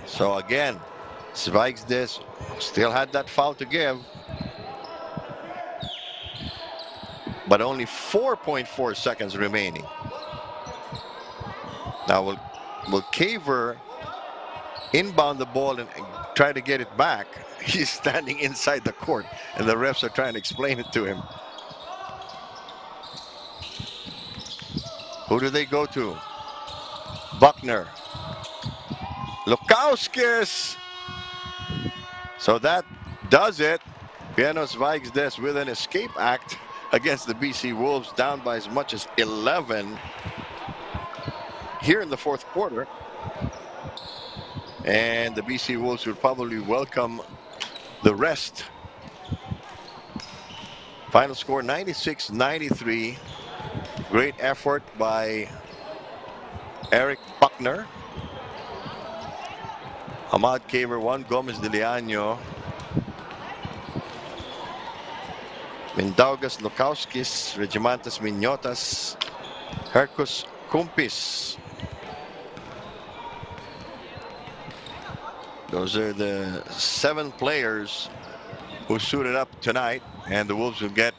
So again, Zvaigzdes still had that foul to give, but only 4.4 seconds remaining. Now will Kaver inbound the ball and try to get it back? He's standing inside the court and the refs are trying to explain it to him. Who do they go to? Buckner. Lukauskis. So that does it. Pieno Žvaigždės with an escape act against the BC Wolves, down by as much as 11 here in the fourth quarter. And the BC Wolves will probably welcome the rest Final score 96-93. Great effort by Eric Buckner. Ahmad Caver 1, Gomez de Leaño. Mindaugas Lukauskis, Regimantas Minyotas, Hercus Kumpis. Those are the 7 players who suited up tonight, and the Wolves will get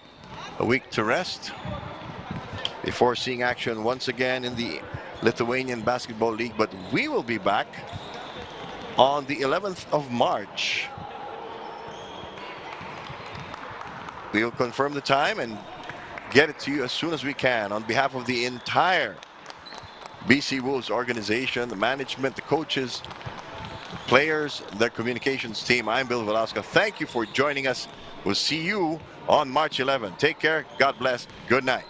a week to rest before seeing action once again in the Lithuanian Basketball League. But we will be back on the 11th of March. We will confirm the time and get it to you as soon as we can. On behalf of the entire BC Wolves organization, the management, the coaches, players, the communications team, I'm Bill Velasco. Thank you for joining us. We'll see you on March 11th. Take care. God bless. Good night.